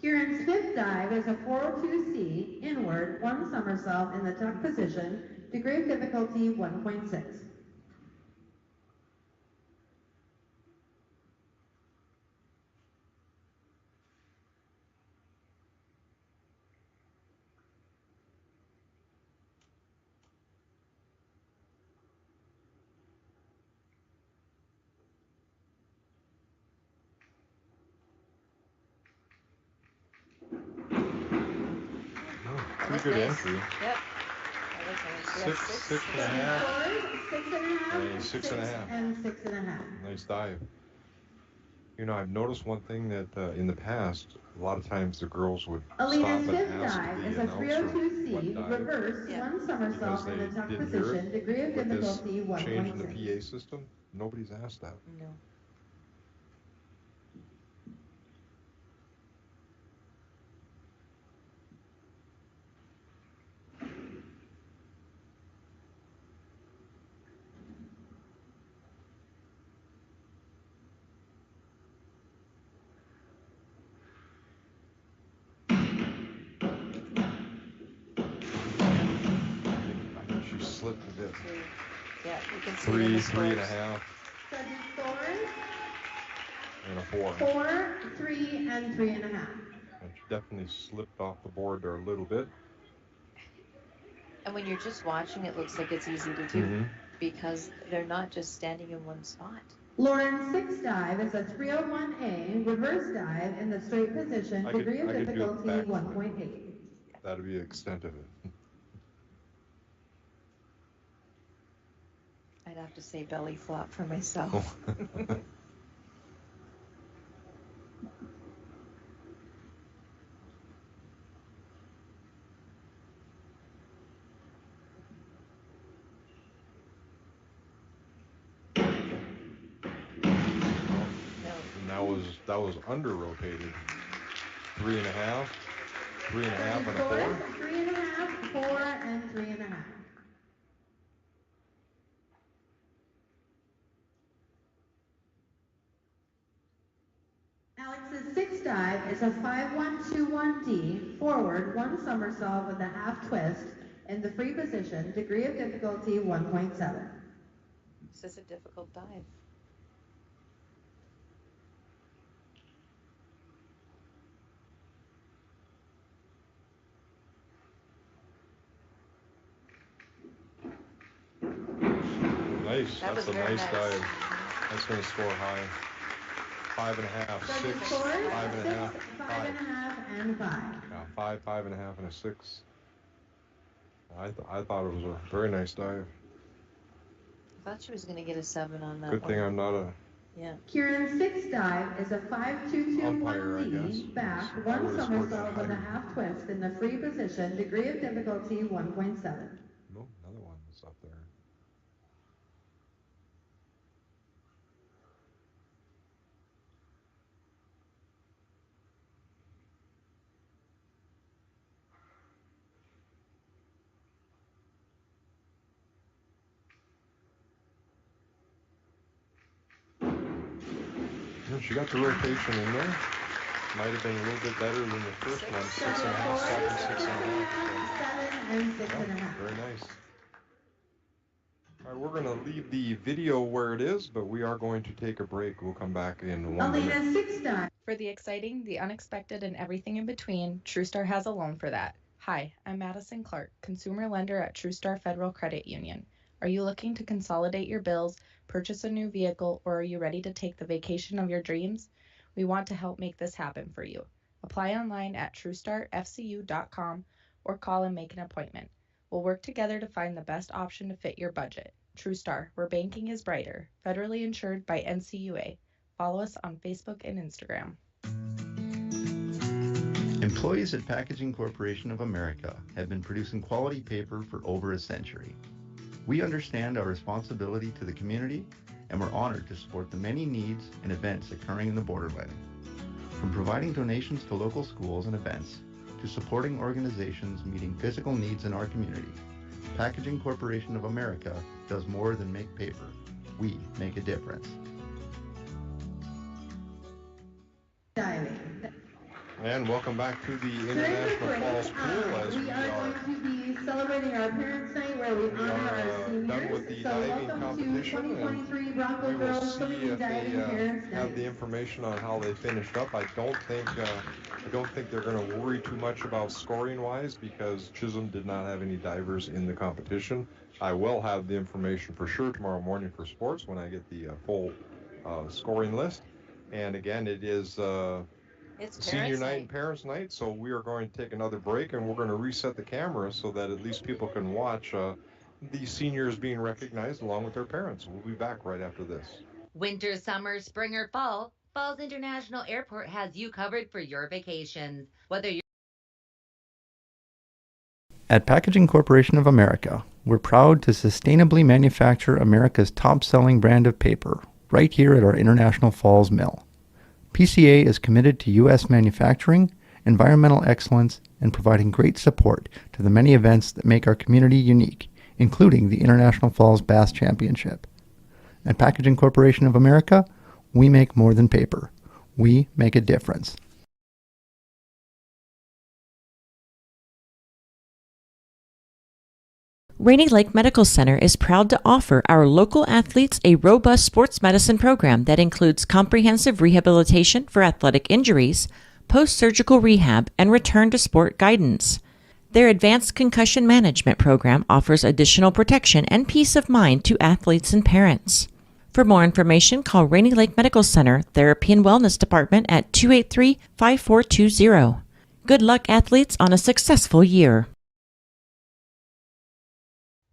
Kieran's fifth dive is a 402C, inward, 1 somersault in the tuck position, degree of difficulty 1.6. Pretty good entry. Yep. 6 and a half. 6 and a half. And 6 and a half. And 6 and a half. Nice dive. You know, I've noticed one thing that in the past, a lot of times the girls would stop Alina's and fifth ask dive the is a announcer 302C, what dive, reverse, 1 somersault in the tuck didn't hear position, it. degree of With this difficulty change in the 1.6. PA system, nobody's asked that. No. I think she slipped a bit. Yeah, you can see it in the 3 and a scores. half, Judges scores and a 4. 4, 3, and 3 and a half. And she definitely slipped off the board there a little bit. And when you're just watching, it looks like it's easy to do Mhm. because they're not just standing in one spot. Lauren's sixth dive is a 301A, reverse dive in the straight position, I could- degree of I could do a difficulty backflip. 1.8. That'd be the extent of it. I'd have to say belly flop for myself. And that was under rotated. 3 and a half, 3 and a half, and a 4. Scores 3 and a half, 4, and 3 and a half. Alex's sixth dive is a 5121D, forward, 1 somersault with a half twist in the free position, degree of difficulty 1.7. This is a difficult dive. Nice. That That's was a very nice nice. dive. That's going to score high. 5 and a half, 6, 5 and a half, 5 5. and a half, and 5. Yeah, 5, 5 and a half, and a 6. I thought it was a very nice dive. I thought she was going to get a 7 on that Good one. thing I'm not a Yeah. Kieran's sixth dive is a umpire, I 5221D, guess. back, I 1 would've scored that somersault with a higher. half twist in the free position, degree of difficulty 1.7. No, another one was up there. Yeah, she got the rotation in there. Might have been a little bit better than the first one. 6 and a half, 7, 6 and a half. 7 and 6 and a half. Very nice. All right, we're going to leave the video where it is, but we are going to take a break. We'll come back in 1 minute. Alina's sixth dive. For the exciting, the unexpected, and everything in between, TrueStar has a loan for that. Hi, I'm Madison Clark, consumer lender at TrueStar Federal Credit Union. Are you looking to consolidate your bills, purchase a new vehicle, or are you ready to take the vacation of your dreams? We want to help make this happen for you. Apply online at TrueStarFCU.com or call and make an appointment. We'll work together to find the best option to fit your budget. TrueStar, where banking is brighter. Federally insured by NCUA. Follow us on Facebook and Instagram. Employees at Packaging Corporation of America have been producing quality paper for over a century. We understand our responsibility to the community, and we're honored to support the many needs and events occurring in the borderland. From providing donations to local schools and events, to to supporting organizations meeting physical needs in our community. Packaging Corporation of America does more than make paper. We make a difference. Diving. And welcome back to the International Falls Pool as we are going to be celebrating our Parents' Night where we honor our seniors. Done with the so diving welcome competition, to 2023 Bronco we will Girls see Swimming if and they Diving Parents' have Night. the information on how they finished up. I don't think they're going to worry too much about scoring wise because Chisholm did not have any divers in the competition. I will have the information for sure tomorrow morning for sports when I get the full scoring list. And again, it is It's senior Parents' night Night. and parents' night, so we are going to take another break and we're going to reset the camera so that at least people can watch these seniors being recognized along with their parents. We'll be back right after this. Winter, summer, spring, or fall, Falls International Airport has you covered for your vacations. Whether you're At Packaging Corporation of America, we're proud to sustainably manufacture America's top-selling brand of paper right here at our International Falls mill. PCA is committed to U.S. manufacturing, environmental excellence, and providing great support to the many events that make our community unique, including the International Falls Bass Championship. At Packaging Corporation of America, we make more than paper. We make a difference. Rainy Lake Medical Center is proud to offer our local athletes a robust sports medicine program that includes comprehensive rehabilitation for athletic injuries, post-surgical rehab, and return to sport guidance. Their advanced concussion management program offers additional protection and peace of mind to athletes and parents. For more information, call Rainy Lake Medical Center Therapy and Wellness Department at 283-5420. Good luck, athletes, on a successful year.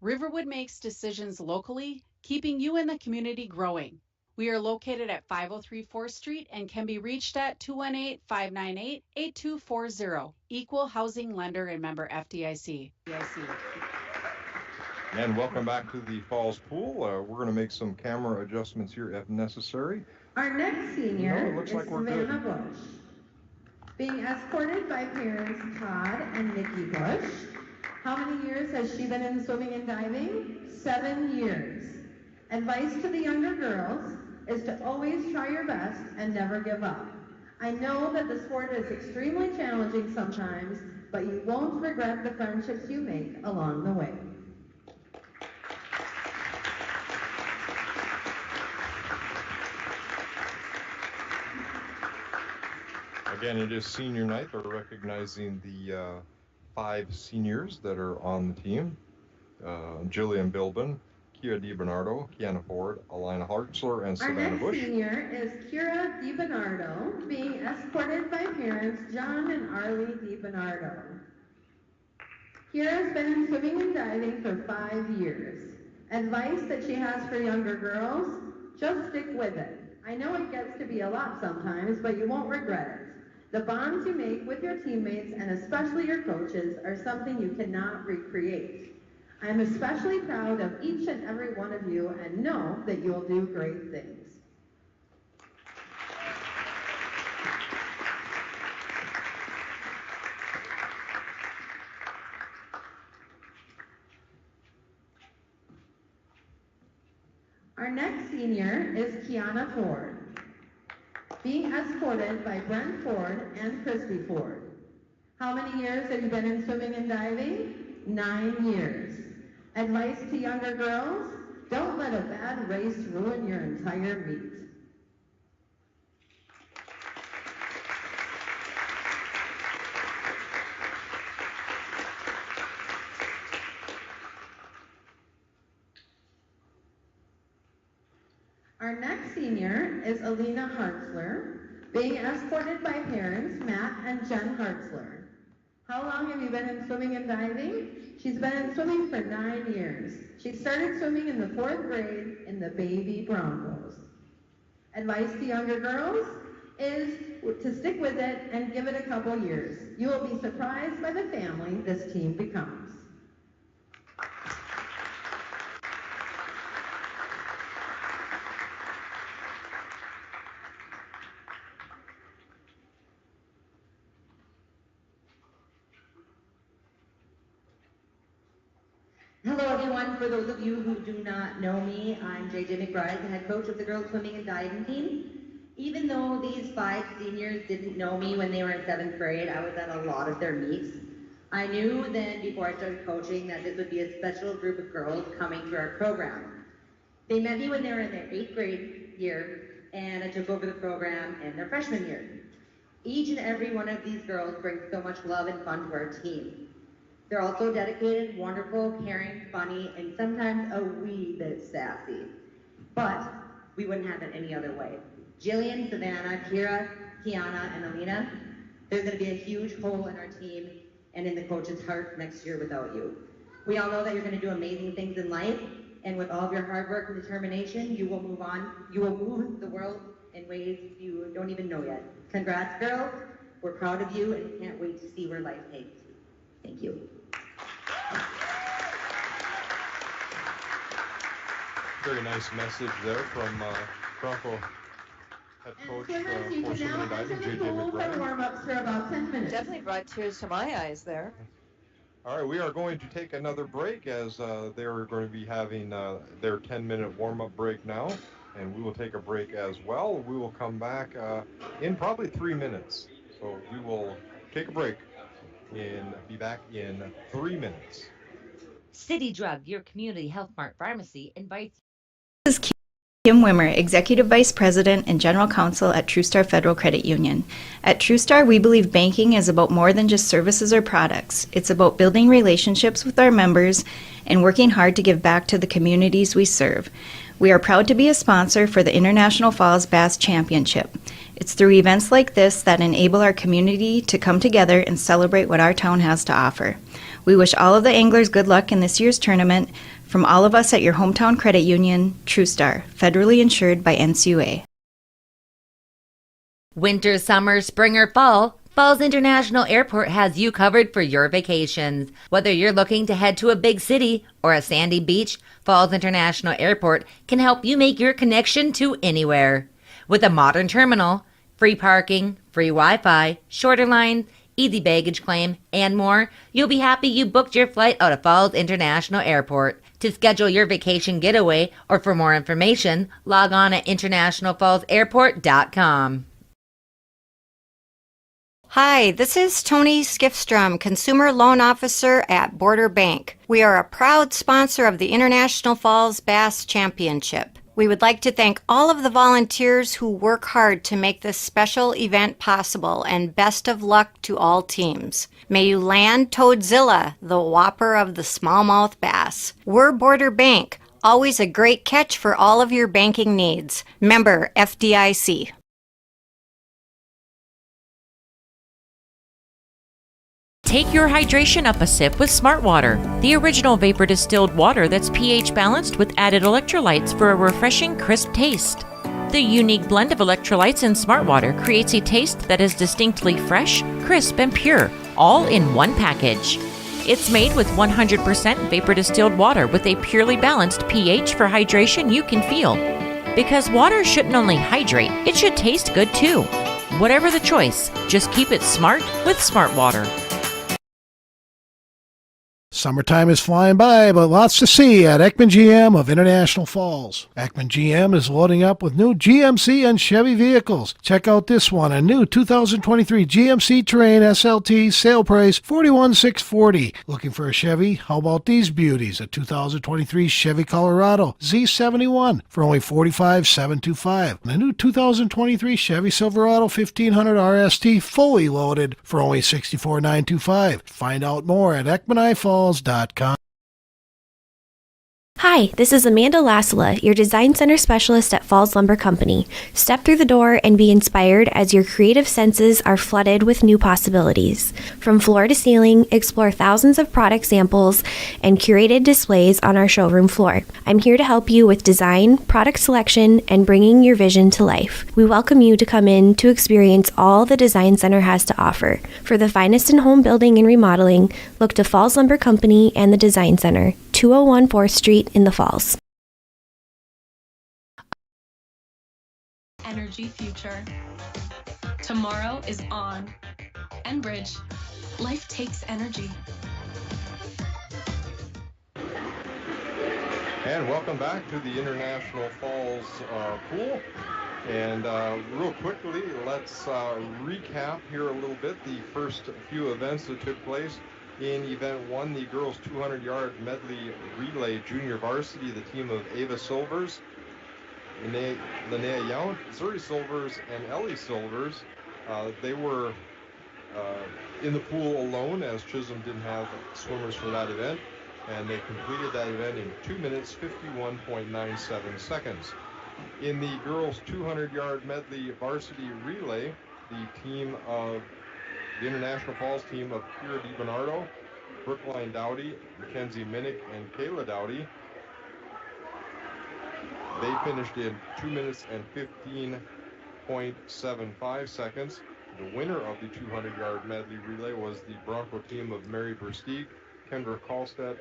Riverwood makes decisions locally, keeping you and the community growing. We are located at 503 4th Street and can be reached at 218-598-8240. Equal housing lender and member FDIC. And welcome back to the Falls Pool. We're going to make some camera adjustments here if necessary. Our next senior it looks is like we're Savannah good. Bush, being escorted by parents Todd and Nikki Bush. How many years has she been in swimming and diving? 7 years. Advice to the younger girls is to always try your best and never give up. I know that the sport is extremely challenging sometimes, but you won't regret the friendships you make along the way. Again, it is senior night. They're recognizing the 5 seniors that are on the team. Jillian Bilbin, Kira DiBernardo, Kiana Ford, Alina Hartzler, and Savannah Bush. Our next senior is Kira DiBernardo, being escorted by parents John and Arlie DiBernardo. Kira's been in swimming and diving for 5 years. Advice that she has for younger girls, just stick with it. I know it gets to be a lot sometimes, but you won't regret it. The bonds you make with your teammates, and especially your coaches, are something you cannot recreate. I am especially proud of each and every one of you and know that you'll do great things. Our next senior is Kiana Ford, being escorted by Brent Ford and Christy Ford. How many years have you been in swimming and diving? 9 years. Advice to younger girls, don't let a bad race ruin your entire meet. Our next senior is Alina Hartzler, being escorted by parents Matt and Jen Hartzler. How long have you been in swimming and diving? She's been in swimming for 9 years. She started swimming in the 4th grade in the baby Broncos. Advice to younger girls is to stick with it and give it a couple years. You will be surprised by the family this team becomes. Hello everyone, for those of you who do not know me, I'm JJ McBride, the head coach of the girls swimming and diving team. Even though these 5 seniors didn't know me when they were in 7th grade, I was at a lot of their meets. I knew then before I started coaching that this would be a special group of girls coming to our program. They met me when they were in their 8th grade year, and I took over the program in their freshman year. Each and every one of these girls brings so much love and fun to our team. They're also dedicated, wonderful, caring, funny, and sometimes a wee bit sassy. But we wouldn't have it any other way. Jillian, Savannah, Kira, Kiana, and Alina, there's going to be a huge hole in our team and in the coach's heart next year without you. We all know that you're going to do amazing things in life, and with all of your hard work and determination, you will move on. You will move the world in ways you don't even know yet. Congrats, girls. We're proud of you and can't wait to see where life takes you. Thank you. Very nice message there from Bronco head coach for swimming and diving, JJ McBride. Warm-ups for about 10 minutes. Definitely brought tears to my eyes there. All right, we are going to take another break as they're going to be having their 10-minute warm-up break now, and we will take a break as well. We will come back in probably 3 minutes. So we will take a break and be back in 3 minutes. City Drug, your community health mart pharmacy, invites. This is Kim Wimmer, Executive Vice President and General Counsel at TrueStar Federal Credit Union. At TrueStar, we believe banking is about more than just services or products. It's about building relationships with our members and working hard to give back to the communities we serve. We are proud to be a sponsor for the International Falls Bass Championship. It's through events like this that enable our community to come together and celebrate what our town has to offer. We wish all of the anglers good luck in this year's tournament. From all of us at your hometown credit union, TrueStar, federally insured by NCUA. Winter, summer, spring, or fall, Falls International Airport has you covered for your vacations. Whether you're looking to head to a big city or a sandy beach, Falls International Airport can help you make your connection to anywhere. With a modern terminal, free parking, free Wi-Fi, shorter lines, easy baggage claim, and more, you'll be happy you booked your flight out of Falls International Airport. To schedule your vacation getaway or for more information, log on at internationalfallsairport.com. Hi, this is Tony Skifstrom, Consumer Loan Officer at Border Bank. We are a proud sponsor of the International Falls Bass Championship. We would like to thank all of the volunteers who work hard to make this special event possible, and best of luck to all teams. May you land Toadzilla, the whopper of the smallmouth bass. We're Border Bank, always a great catch for all of your banking needs. Member FDIC. Take your hydration up a sip with Smart Water, the original vapor distilled water that's pH balanced with added electrolytes for a refreshing, crisp taste. The unique blend of electrolytes in Smart Water creates a taste that is distinctly fresh, crisp, and pure, all in one package. It's made with 100% vapor distilled water with a purely balanced pH for hydration you can feel. Because water shouldn't only hydrate, it should taste good too. Whatever the choice, just keep it smart with Smart Water. Summertime is flying by, but lots to see at Ekman GM of International Falls. Ekman GM is loading up with new GMC and Chevy vehicles. Check out this one, a new 2023 GMC Terrain SLT, sale price $41,640. Looking for a Chevy? How about these beauties? A 2023 Chevy Colorado Z71 for only $45,725. The new 2023 Chevy Silverado 1500 RST, fully loaded, for only $64,925. Find out more at EkmanIFalls.com. Hi, this is Amanda Lasala, your Design Center Specialist at Falls Lumber Company. Step through the door and be inspired as your creative senses are flooded with new possibilities. From floor to ceiling, explore thousands of product samples and curated displays on our showroom floor. I'm here to help you with design, product selection, and bringing your vision to life. We welcome you to come in to experience all the Design Center has to offer. For the finest in home building and remodeling, look to Falls Lumber Company and the Design Center, 201 4th Street in the Falls. Energy future. Tomorrow is on. Enbridge. Life takes energy. And welcome back to the International Falls Pool. And real quickly, let's recap here a little bit the first few events that took place. In Event 1, the girls' 200-yard medley relay junior varsity, the team of Ava Silvers, Linnea Yount, Zuri Silvers, and Ellie Silvers, they were in the pool alone as Chisholm didn't have swimmers for that event, and they completed that event in 2 minutes 51.97 seconds. In the girls' 200-yard medley varsity relay, the International Falls team of Kira DiBernardo, Brookline Dowdy, Mackenzie Minnick, and Kayla Dowdy, they finished in 2 minutes and 15.75 seconds. The winner of the 200-yard medley relay was the Bronco team of Mary Versteeg, Kendra Kallstedt,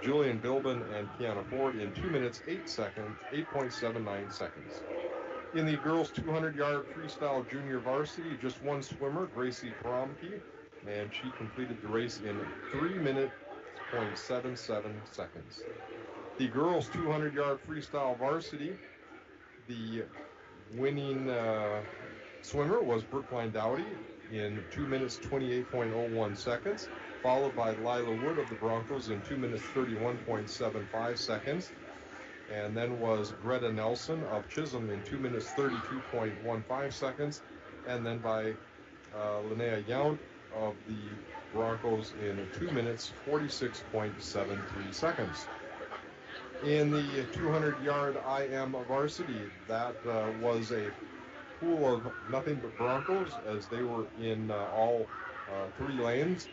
Julian Bilbin, and Kiana Ford in 2 minutes 8.79 seconds. In the girls' 200-yard freestyle junior varsity, just one swimmer, Gracie Karamke, and she completed the race in 3 minutes 0.77 seconds. The girls' 200-yard freestyle varsity, the winning swimmer was Brookline Dowdy in 2 minutes 28.01 seconds, followed by Lila Wood of the Broncos in 2 minutes 31.75 seconds. And then was Greta Nelson of Chisholm in 2 minutes 32.15 seconds, and then by Linnea Yount of the Broncos in 2 minutes 46.73 seconds. In the 200-yard IM varsity, that was a pool of nothing but Broncos as they were in all 3 lanes,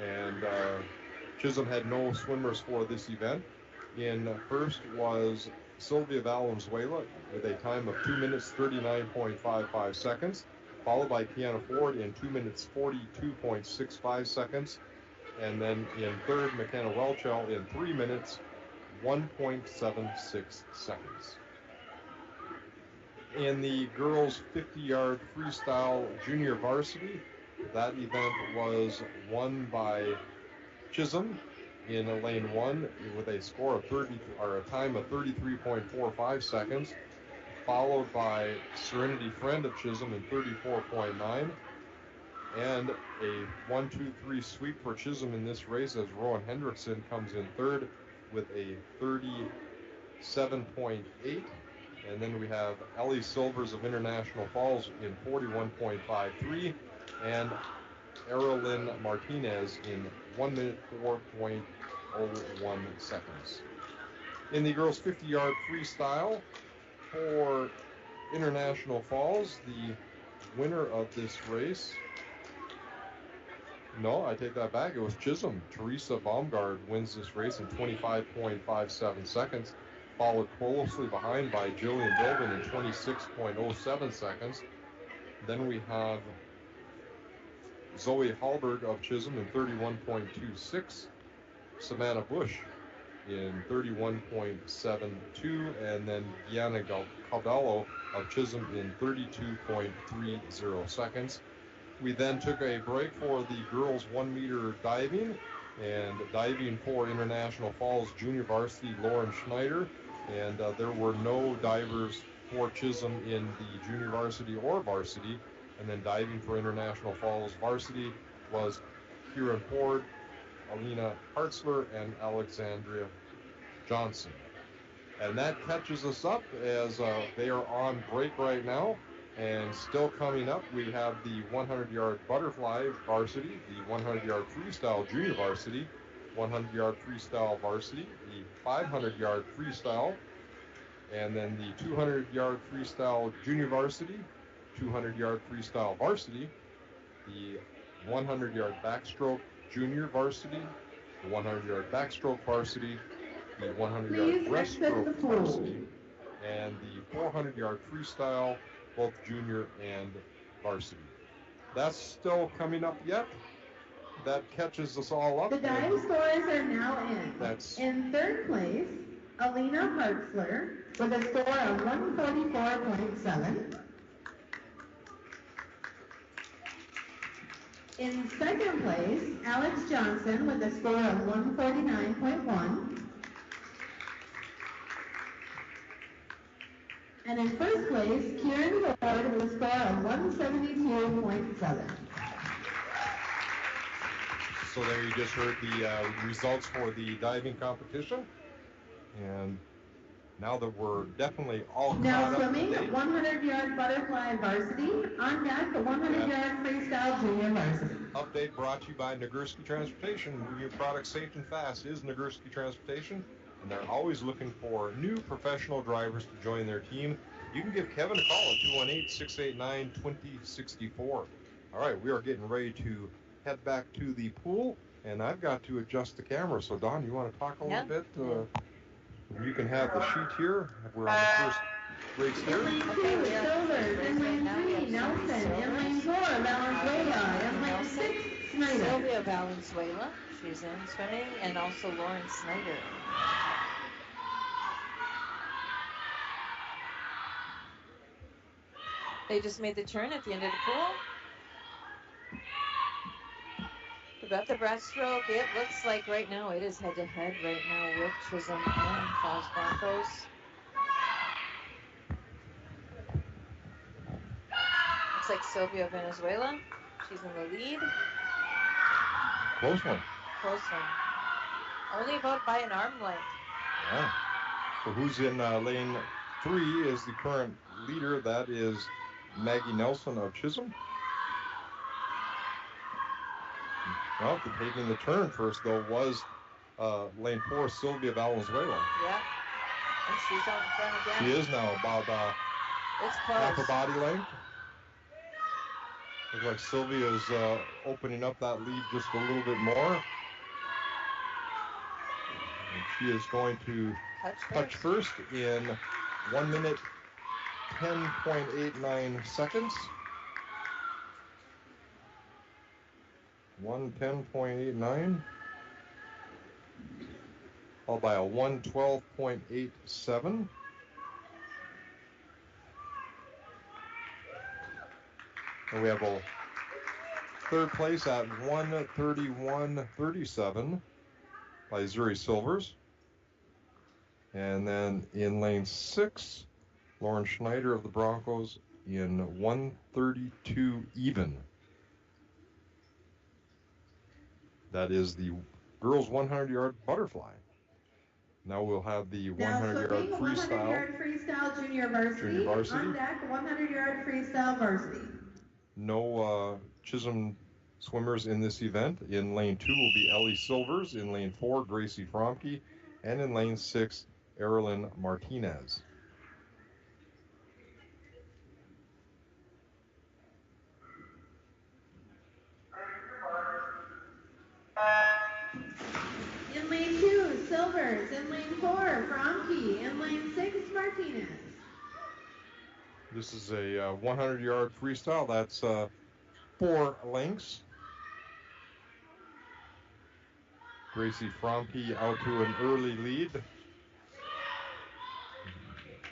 and Chisholm had no swimmers for this event. In first was Sylvia Valenzuela with a time of 2 minutes 39.55 seconds, followed by Kiana Ford in 2 minutes 42.65 seconds, and then in third, McKenna Welchel in 3 minutes 1.76 seconds. In the girls' 50-yard freestyle junior varsity, that event was won by Chisholm in lane 1 with a score of a time of 33.45 seconds, followed by Serenity Friend of Chisholm in 34.9, and a 1-2-3 sweep for Chisholm in this race as Rowan Hendrickson comes in third with a 37.8, and then we have Ellie Silvers of International Falls in 41.53, and Erilyn Martinez in 1 minute 4.01 seconds. In the girls' 50-yard freestyle for International Falls, the winner of this race, no, I take that back, it was Chisholm. Teresa Baumgard wins this race in 25.57 seconds, followed closely behind by Jillian Bilbin in 26.07 seconds. Then we have Zoe Hallberg of Chisholm in 31.26, Savannah Bush in 31.72, and then Gianna Caldello of Chisholm in 32.30 seconds. We then took a break for the girls' 1 meter diving, and diving for International Falls Junior Varsity, Lauren Schneider, and there were no divers for Chisholm in the junior varsity or varsity. And then diving for International Falls varsity was Kieran Ford, Alina Hartzler, and Alexandria Johnson. And that catches us up as they are on break right now. And still coming up, we have the 100-yard butterfly varsity, the 100-yard freestyle junior varsity, 100-yard freestyle varsity, the 500-yard freestyle, and then the 200-yard freestyle junior varsity, 200-yard freestyle varsity, the 100-yard backstroke junior varsity, the 100-yard backstroke varsity, the 100-yard breaststroke varsity, and the 400-yard freestyle, both junior and varsity. That's still coming up yet. That catches us all up. The dive scores are now in. That's in third place, Alina Hartzler with a score of 144.7. In second place, Alex Johnson with a score of 149.1. And in first place, Kieran Ward with a score of 172.7. So there you just heard the results for the diving competition. And now that we're definitely all Now caught up to swimming, date. 100-yard butterfly varsity. On deck, the 100-yard freestyle junior varsity. Update brought to you by Nagurski Transportation. Moving your products safe and fast is Nagurski Transportation. And they're always looking for new professional drivers to join their team. You can give Kevin a call at 218-689-2064. All right, we are getting ready to head back to the pool. And I've got to adjust the camera. So, Don, you want to talk a little bit? You can have the sheet here. We're on the first race here. In lane 2, Silvers. In lane 3, Nelson. In lane 4, Valenzuela. In lane 6, Snyder. Sylvia Valenzuela, she's in swimming, and also Lauren Snyder. They just made the turn at the end of the pool. We got the breaststroke. It looks like right now it is head-to-head right now with Chisholm and Falls Broncos. Looks like Sylvia Venezuela. She's in the lead. Close one. Close one. Only about by an arm length. Yeah. So who's in lane 3 is the current leader. That is Maggie Nelson of Chisholm. Well, taking the turn first, though, was lane 4, Sylvia Valenzuela. Yeah. And she's out in front again. She is now about it's close. half a body length. Looks like Sylvia's opening up that lead just a little bit more. And she is going to touch first in 1 minute 10.89 seconds. 1:10.89. Followed by a 1:12.87. And we have a third place at 1:31.37 by Zuri Silvers. And then in lane 6, Lauren Schneider of the Broncos in 1:32 even. That is the girls 100-yard butterfly. Now we'll have the 100-yard freestyle. 100-yard freestyle junior varsity. On deck, 100-yard freestyle varsity. No Chisholm swimmers in this event. In lane 2 will be Ellie Silvers. In lane 4, Gracie Fromke. And in lane 6, Erilyn Martinez. In lane 2, Silvers. In lane 4, Fromke. In lane 6, Martinez. This is a 100-yard freestyle. That's 4 lengths. Gracie Fromke out to an early lead.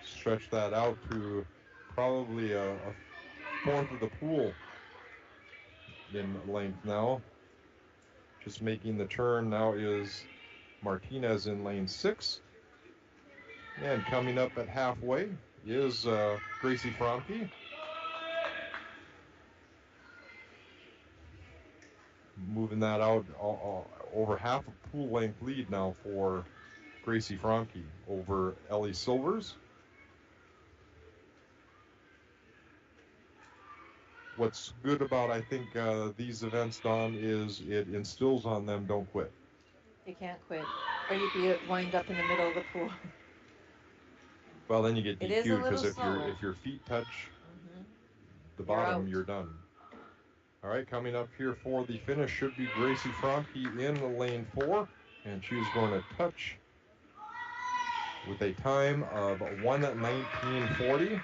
Stretch that out to probably a fourth of the pool in length now. Just making the turn now is Martinez in lane 6. And coming up at halfway is Gracie Fromke. Moving that out over half a pool length lead now for Gracie Fromke over Ellie Silvers. What's good about, I think, these events, Don, is it instills on them don't quit. You can't quit, or you'd be wind up in the middle of the pool. Well, then you get It is a DQ'd because little if your feet touch the You're bottom, out. you're done. All right, coming up here for the finish should be Gracie Fromke in the lane 4, and she's going to touch with a time of 1:19.40.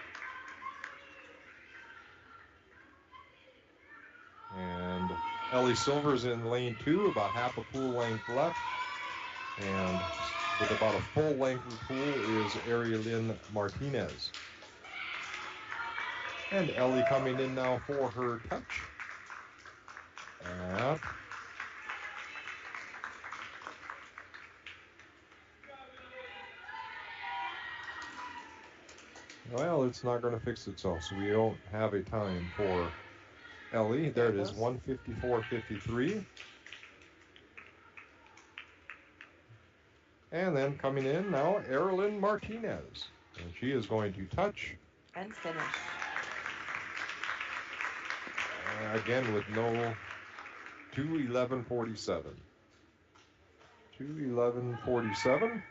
And Ellie Silvers in lane 2, about half a pool length left. And with about a full length of the pool is Erilyn Martinez. And Ellie coming in now for her touch. Well, it's not going to fix itself, so we don't have a time for Ellie. There it is, 154.53. And then coming in now, Erilyn Martinez. And she is going to touch. And finish. Again with no 2:11.47. 2:11.47.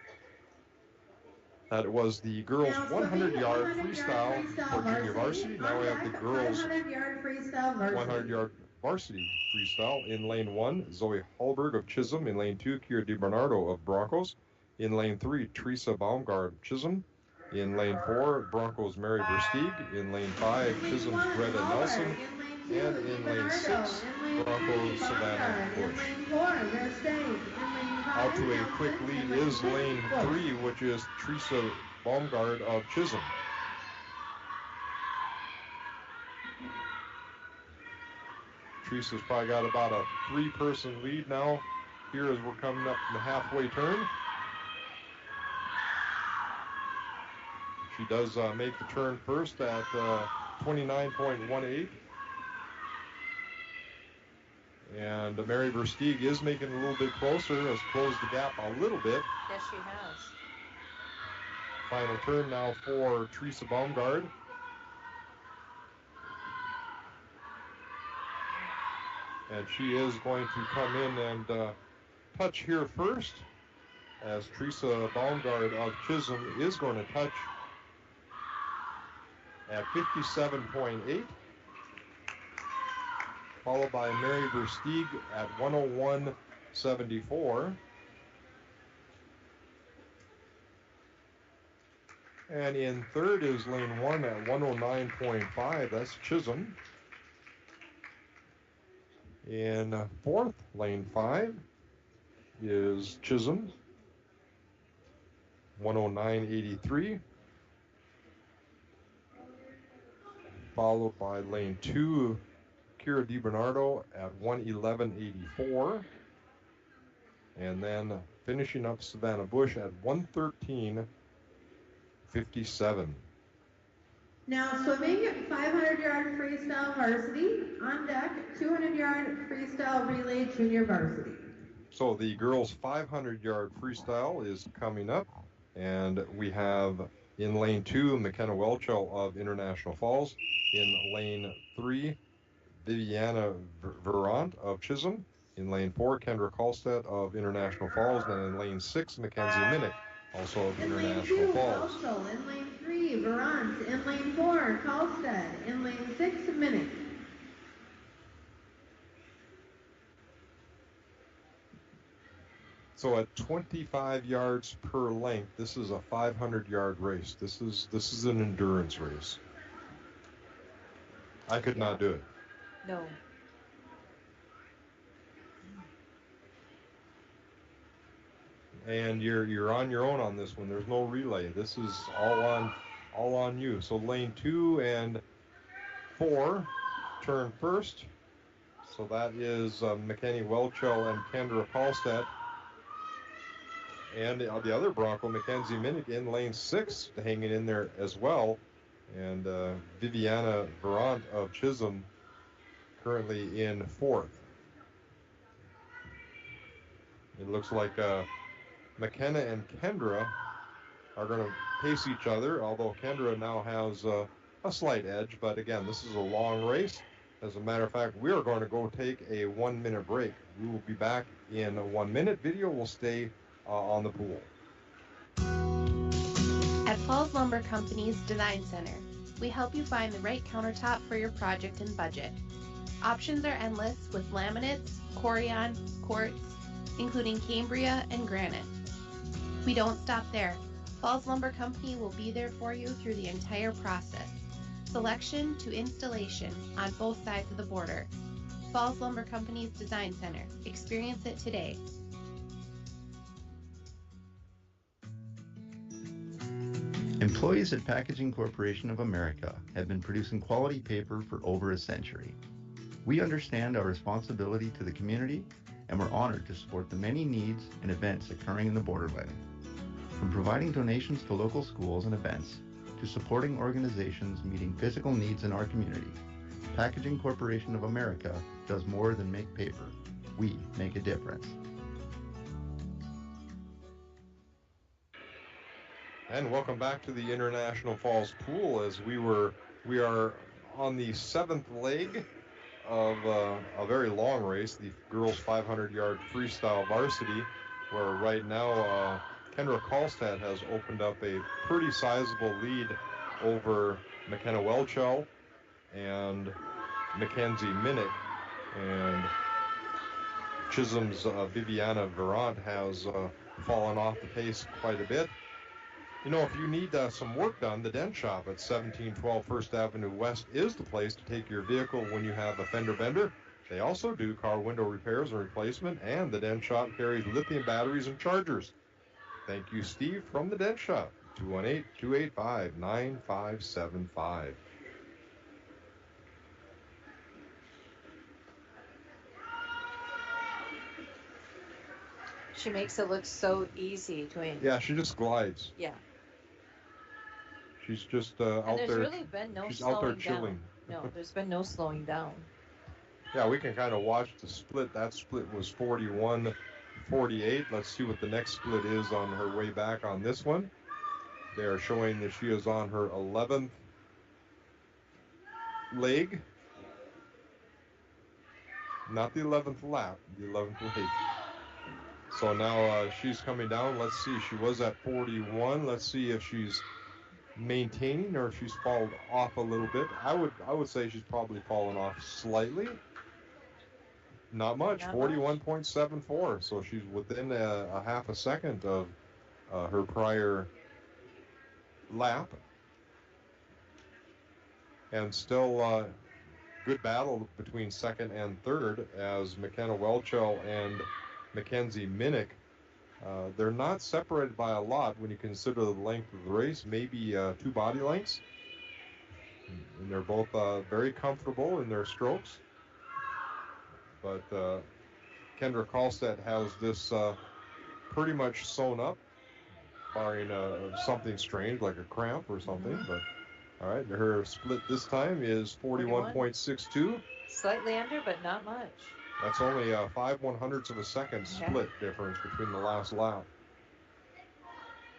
That was the girls' 100-yard freestyle for junior varsity. Now we have the girls' 100-yard varsity freestyle. In lane 1, Zoe Hallberg of Chisholm. In lane 2, Kira DiBernardo of Broncos. In lane 3, Teresa Baumgart of Chisholm. In lane 4, Broncos' Mary Versteeg. In lane 5, Chisholm's Greta Nelson. And in lane 6, Broncos' Savannah Bush. Out to a quick lead is lane 3, which is Teresa Baumgart of Chisholm. Teresa's probably got about a 3-person lead now here as we're coming up in the halfway turn. She does make the turn first at 29.18. And Mary Versteeg is making it a little bit closer, has closed the gap a little bit. Yes, she has. Final turn now for Teresa Baumgart. And she is going to come in and touch here first, as Teresa Baumgart of Chisholm is going to touch at 57.8. Followed by Mary Versteeg at 101.74. And in third is lane 1 at 109.5. That's Chisholm. In fourth, lane 5 is Chisholm, 109.83. Followed by lane 2, Kira DiBernardo at 111.84. And then finishing up Savannah Bush at 113.57. Now swimming, 500-yard freestyle varsity. On deck, 200-yard freestyle relay junior varsity. So the girls' 500-yard freestyle is coming up. And we have in lane 2, McKenna Welchel of International Falls. In lane 3, Viviana Verant of Chisholm. In lane 4, Kendra Kalstedt of International Falls. And in lane 6, Mackenzie Minnick, also of International Falls. Also in lane 3, Verant. In lane 4, Kalstedt. In lane 6, Minnick. So at 25 yards per length, this is a 500-yard race. This is an endurance race. I could not do it. No. And you're on your own on this one. There's no relay. This is all on you. So lane 2 and 4 turn first. So that is McKenny Welchel and Kendra Kalstedt. And the other Bronco, Mackenzie Minnick, in lane 6, hanging in there as well. And Viviana Verant of Chisholm currently in 4th. It looks like McKenna and Kendra are going to pace each other, although Kendra now has a slight edge. But again, this is a long race. As a matter of fact, we are going to go take a 1-minute break. We will be back in a 1-minute. Video will stay on the pool. At Falls Lumber Company's Design Center, we help you find the right countertop for your project and budget. Options are endless with laminates, corian, quartz, including Cambria and granite. We don't stop there. Falls Lumber Company will be there for you through the entire process, selection to installation on both sides of the border. Falls Lumber Company's Design Center. Experience it today. Employees at Packaging Corporation of America have been producing quality paper for over a century. We understand our responsibility to the community, and we're honored to support the many needs and events occurring in the borderland. From providing donations to local schools and events, to supporting organizations meeting physical needs in our community. Packaging Corporation of America does more than make paper. We make a difference. And welcome back to the International Falls Pool as we are on the 7th leg of a very long race, the girls 500-yard freestyle varsity, where right now Kendra Karlstad has opened up a pretty sizable lead over McKenna Welchel and Mackenzie Minnick, and Chisholm's Viviana Verant has fallen off the pace quite a bit. You know, if you need some work done, the Dent Shop at 1712 First Avenue West is the place to take your vehicle when you have a fender bender. They also do car window repairs and replacement, and the Dent Shop carries lithium batteries and chargers. Thank you, Steve, from the Dent Shop, 218-285-9575. She makes it look so easy, Dwayne. Yeah, she just glides. Yeah. She's just And out there's there. really been no She's out there slowing chilling. down. No, there's been no slowing down. Yeah, we can kind of watch the split. That split was 41-48. Let's see what the next split is on her way back on this one. They are showing that she is on her 11th leg. Not the 11th lap, the 11th leg. So now she's coming down. Let's see. She was at 41. Let's see if she's maintaining or if she's fallen off a little bit. I would say she's probably fallen off slightly. Not much. 41.74. So she's within a half a second of her prior lap. And still good battle between second and third as McKenna Welchel and Mackenzie Minnick. They're not separated by a lot when you consider the length of the race, maybe 2 body lengths. And they're both very comfortable in their strokes. But Kendra Karlstad has this pretty much sewn up, barring something strange like a cramp or something. But all right, her split this time is 41.62. Slightly under, but not much. That's only 5/100ths of a second split difference between the last lap.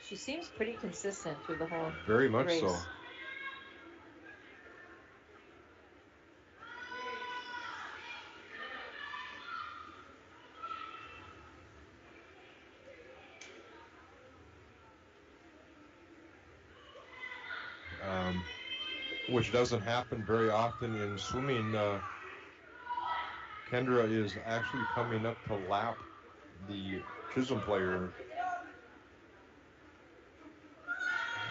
She seems pretty consistent through the whole Very much race. so. Which doesn't happen very often in swimming. Kendra is actually coming up to lap the Chisholm player.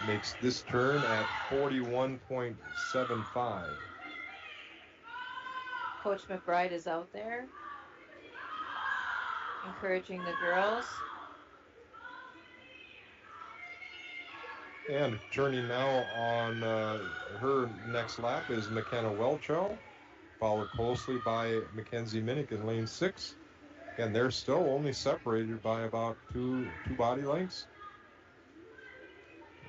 Makes this turn at 41.75. Coach McBride is out there encouraging the girls. And turning now on her next lap is McKenna Welchel, followed closely by Mackenzie Minnick in lane 6. And they're still only separated by about two body lengths.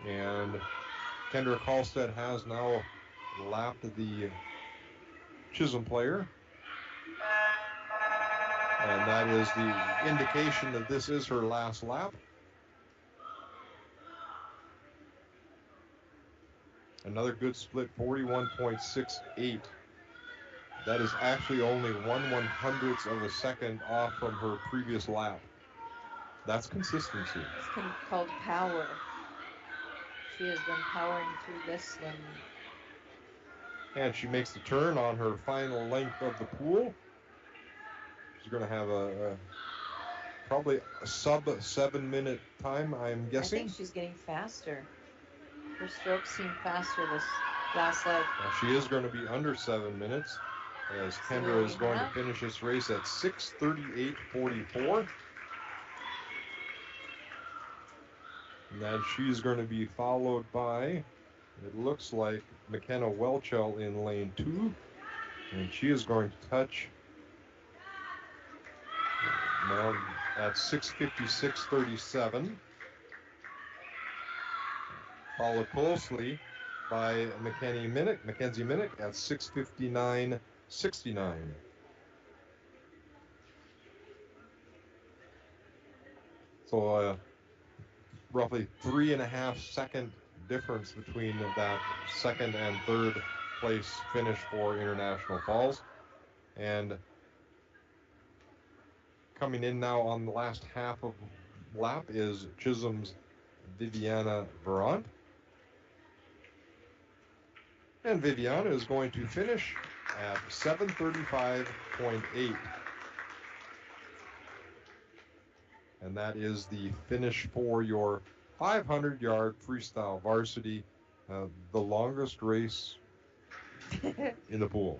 And Kendra Karlstad has now lapped the Chisholm player. And that is the indication that this is her last lap. Another good split, 41.68. That is actually only 1/100th of a second off from her previous lap. That's consistency. It's called power. She has been powering through this swim. And she makes the turn on her final length of the pool. She's going to have probably a sub 7-minute time, I'm guessing. I think she's getting faster. Her strokes seem faster this last leg. Now she is going to be under 7 minutes as Kendra is going to finish this race at 6:38.44. And then she's going to be followed by, it looks like, McKenna Welchel in lane 2. And she is going to touch now at 6:56.37. Followed closely by Mackenzie Minnick at 6:59.69. So roughly 3.5 second difference between that second and third place finish for International Falls. And coming in now on the last half of lap is Chisholm's Viviana Verant. And Viviana is going to finish at 7:35.8. And that is the finish for your 500-yard freestyle varsity, the longest race in the pool.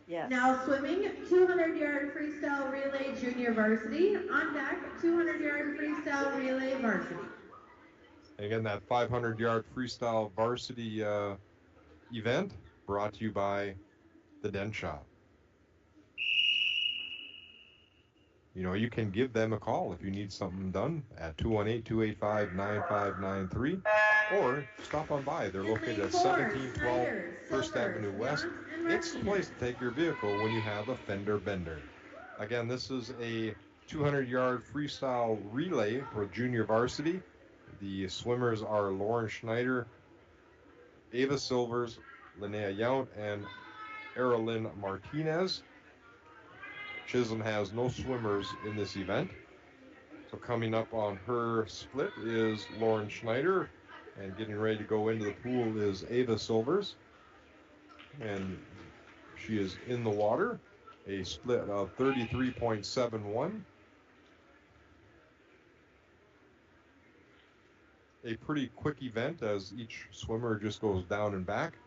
Yes. Now swimming, 200-yard freestyle relay junior varsity. On deck, 200-yard freestyle relay varsity. Again, that 500-yard freestyle varsity event brought to you by the Den Shop. You know, you can give them a call if you need something done at 218-285-9593 or stop on by. They're located at 1712 First Avenue West. It's the place to take your vehicle when you have a fender bender. Again, this is a 200-yard freestyle relay for junior varsity. The swimmers are Lauren Schneider, Ava Silvers, Linnea Yount, and Erilyn Martinez. Chisholm has no swimmers in this event. So coming up on her split is Lauren Schneider, and getting ready to go into the pool is Ava Silvers. And she is in the water, a split of 33.71. A pretty quick event as each swimmer just goes down and back.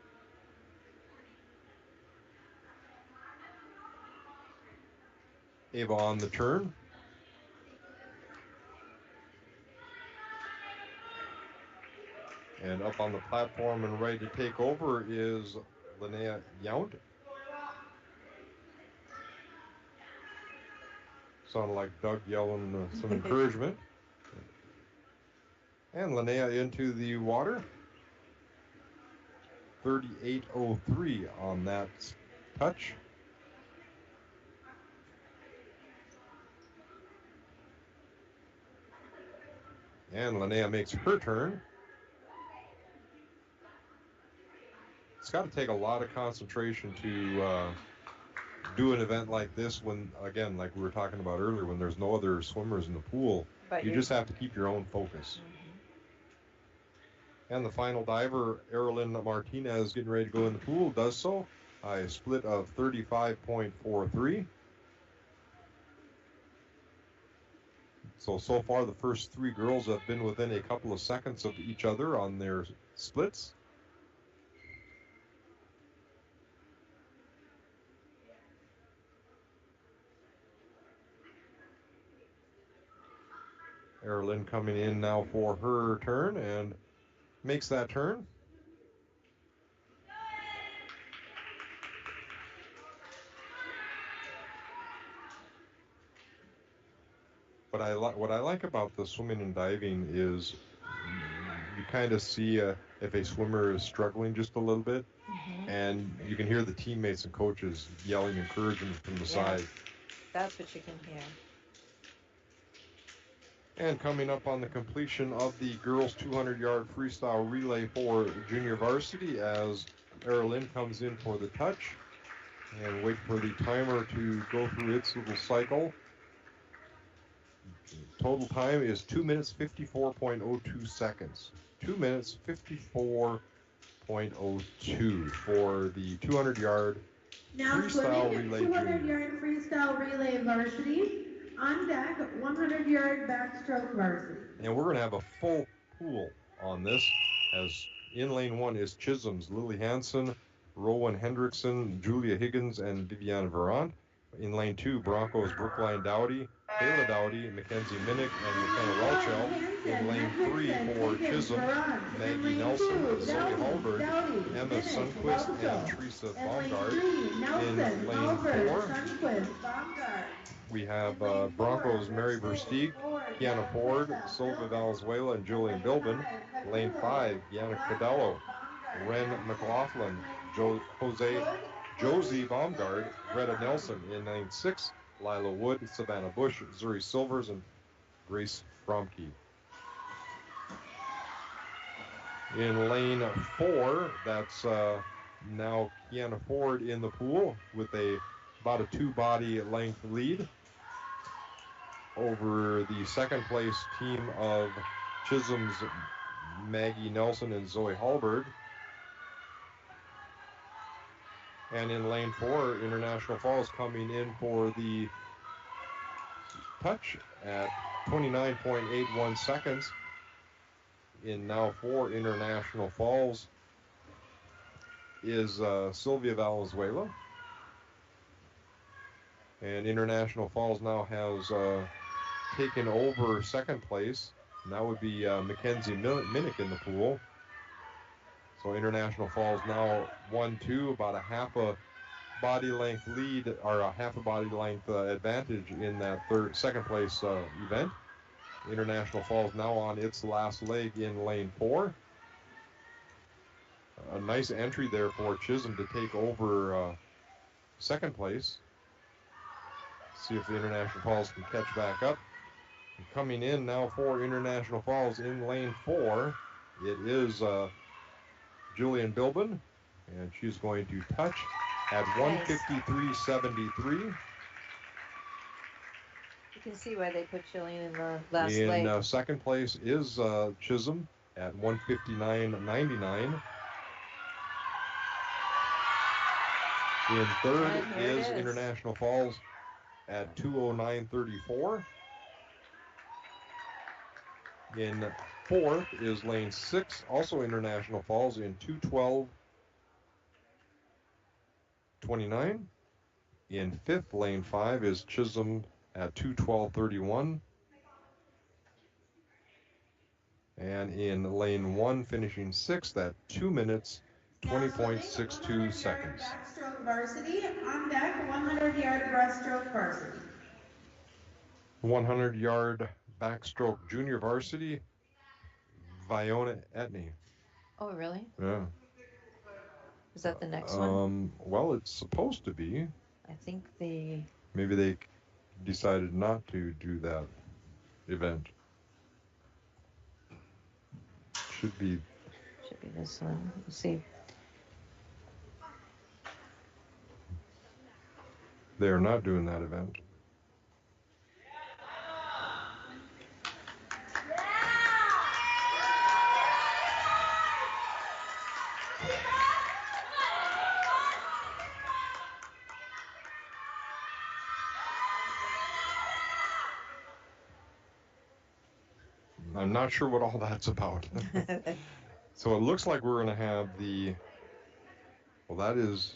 Ava on the turn. And up on the platform and ready to take over is Linnea Yount. Sounded like Doug yelling some encouragement. And Linnea into the water. 38:03 on that touch. And Linnea makes her turn. It's got to take a lot of concentration to do an event like this when, again, like we were talking about earlier, when there's no other swimmers in the pool. But you just have to keep your own focus. Mm-hmm. And the final diver, Erilyn Martinez, getting ready to go in the pool, does so. A split of 35.43. So far, the first three girls have been within a couple of seconds of each other on their splits. Erilyn coming in now for her turn and makes that turn. What I like about the swimming and diving is you kind of see if a swimmer is struggling just a little bit, and you can hear the teammates and coaches yelling encouragement from the side. That's what you can hear. And coming up on the completion of the girls 200-yard freestyle relay for junior varsity as Erilyn comes in for the touch and wait for the timer to go through its little cycle. Total time is 2 minutes 54.02 seconds. 2 minutes 54.02 for the 200-yard freestyle relay junior. 200-yard freestyle relay varsity. On deck, 100-yard backstroke varsity. And we're going to have a full pool on this, as in lane one is Chisholm's Lily Hansen, Rowan Hendrickson, Julia Higgins, and Viviana Verant. In lane two, Broncos Brookline Dowdy, Kayla Dowdy, Mackenzie Minnick, and McKenna Welchel. In lane three for Chisholm, Maggie Nelson, Zoe Hallberg, Emma Sundquist, and Teresa Baumgart. In lane four, we have Broncos Mary Versteeg, Kiana Ford, Silva Valenzuela, and Julian Bilbin. Lane 5, Yana Cadello. Ren McLaughlin, Josie Baumgard, Greta Nelson in lane 6, Lila Wood, Savannah Bush, Zuri Silvers, and Grace Fromke. In lane 4, that's now Kiana Ford in the pool with about a 2-body length lead over the second place team of Chisholm's Maggie Nelson and Zoe Hallberg. And in lane 4, International Falls coming in for the touch at 29.81 seconds. In now 4, International Falls is Sylvia Valenzuela. And International Falls now has taken over second place. And that would be Mackenzie Minnick in the pool. So International Falls now 1-2, about a half a body length lead, or a half a body length advantage in that second place event. International Falls now on its last leg in lane 4. A nice entry there for Chisholm to take over second place. See if the International Falls can catch back up. And coming in now for International Falls in lane 4, it is Julian Bilbin, and she's going to touch at 1:53.73. You can see why they put Jillian in the last In leg. second place is Chisholm at 1:59.99. In third is International Falls at 2:09.34. In fourth is lane 6, also International Falls, in 2:12.29. In fifth, lane 5 is Chisholm at 2:12.31. And in lane 1, finishing 6th at 2 minutes, 20.62 seconds. Backstroke varsity, on deck, 100-yard breaststroke varsity. 100-yard backstroke junior varsity, Viona Etney. Oh, really? Yeah. Is that the next one? Well, it's supposed to be. I think the... Maybe they decided not to do that event. Should be this one. Let's see. They're not doing that event. I'm not sure what all that's about. So it looks like we're going to have well, that is,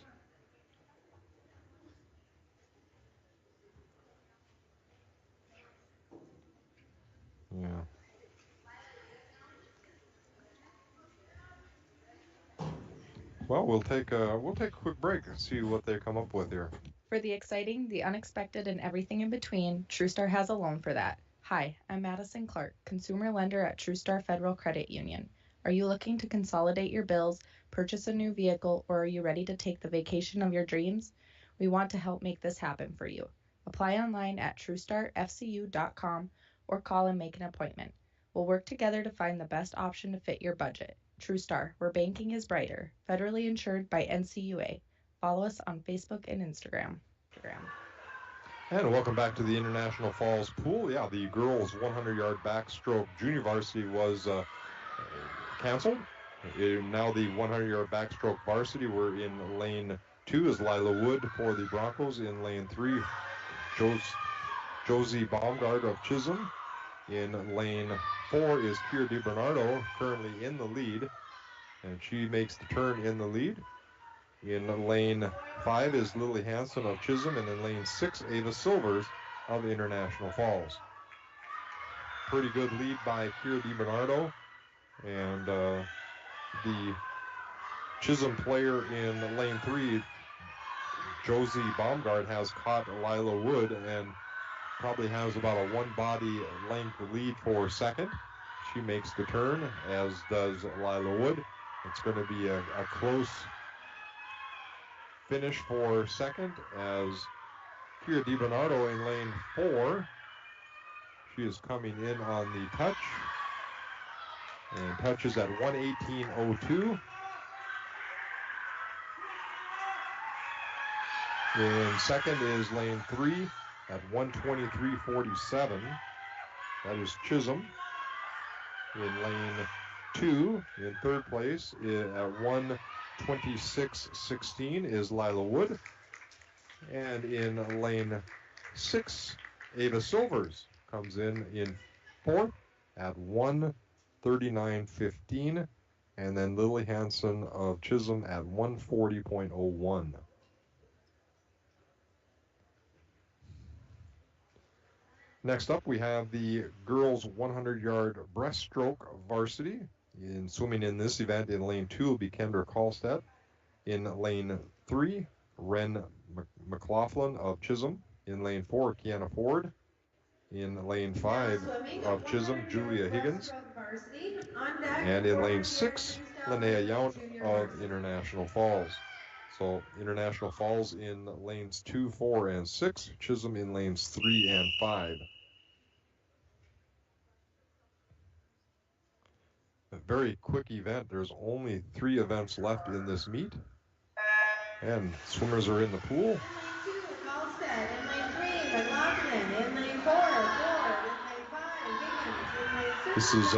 yeah. Well, we'll take a quick break and see what they come up with here. For the exciting, the unexpected, and everything in between, TrueStar has a loan for that. Hi, I'm Madison Clark, consumer lender at TrueStar Federal Credit Union. Are you looking to consolidate your bills, purchase a new vehicle, or are you ready to take the vacation of your dreams? We want to help make this happen for you. Apply online at TrueStarFCU.com or call and make an appointment. We'll work together to find the best option to fit your budget. TrueStar, where banking is brighter, federally insured by NCUA. Follow us on Facebook and Instagram. And welcome back to the International Falls Pool. Yeah, the girls' 100-yard backstroke junior varsity was canceled. Now the 100-yard backstroke varsity, we're in lane 2 is Lila Wood for the Broncos. In lane 3, Josie Baumgard of Chisholm. In lane 4 is Kira DiBernardo, currently in the lead, and she makes the turn in the lead. In lane 5 is Lily Hansen of Chisholm, and in lane 6, Ava Silvers of International Falls. Pretty good lead by Kira DiBernardo, and the Chisholm player in lane 3, Josie Baumgard, has caught Lila Wood and probably has about a one-body length lead for second. She makes the turn, as does Lila Wood. It's going to be a close finish for second as Kira DiBernardo in lane 4. She is coming in on the touch and touches at 1:18.02. In second is lane 3 at 1:23.47. That is Chisholm. In lane 2, in third place, at 1:26.16 is Lila Wood. And in lane 6, Ava Silvers comes in fourth at 1:39.15. And then Lily Hansen of Chisholm at 1:40.01. Next up, we have the girls 100-yard breaststroke varsity. In swimming in this event in lane 2 will be Kendra Kallstedt. In lane 3, Ren McLaughlin of Chisholm. In lane 4, Kiana Ford. In lane 5 of Chisholm, Julia Higgins. And in lane 6, Linnea Yount of International Falls. So International Falls in lanes 2, 4, and 6. Chisholm in lanes 3 and 5. A very quick event. There's only 3 events left in this meet. And swimmers are in the pool. This is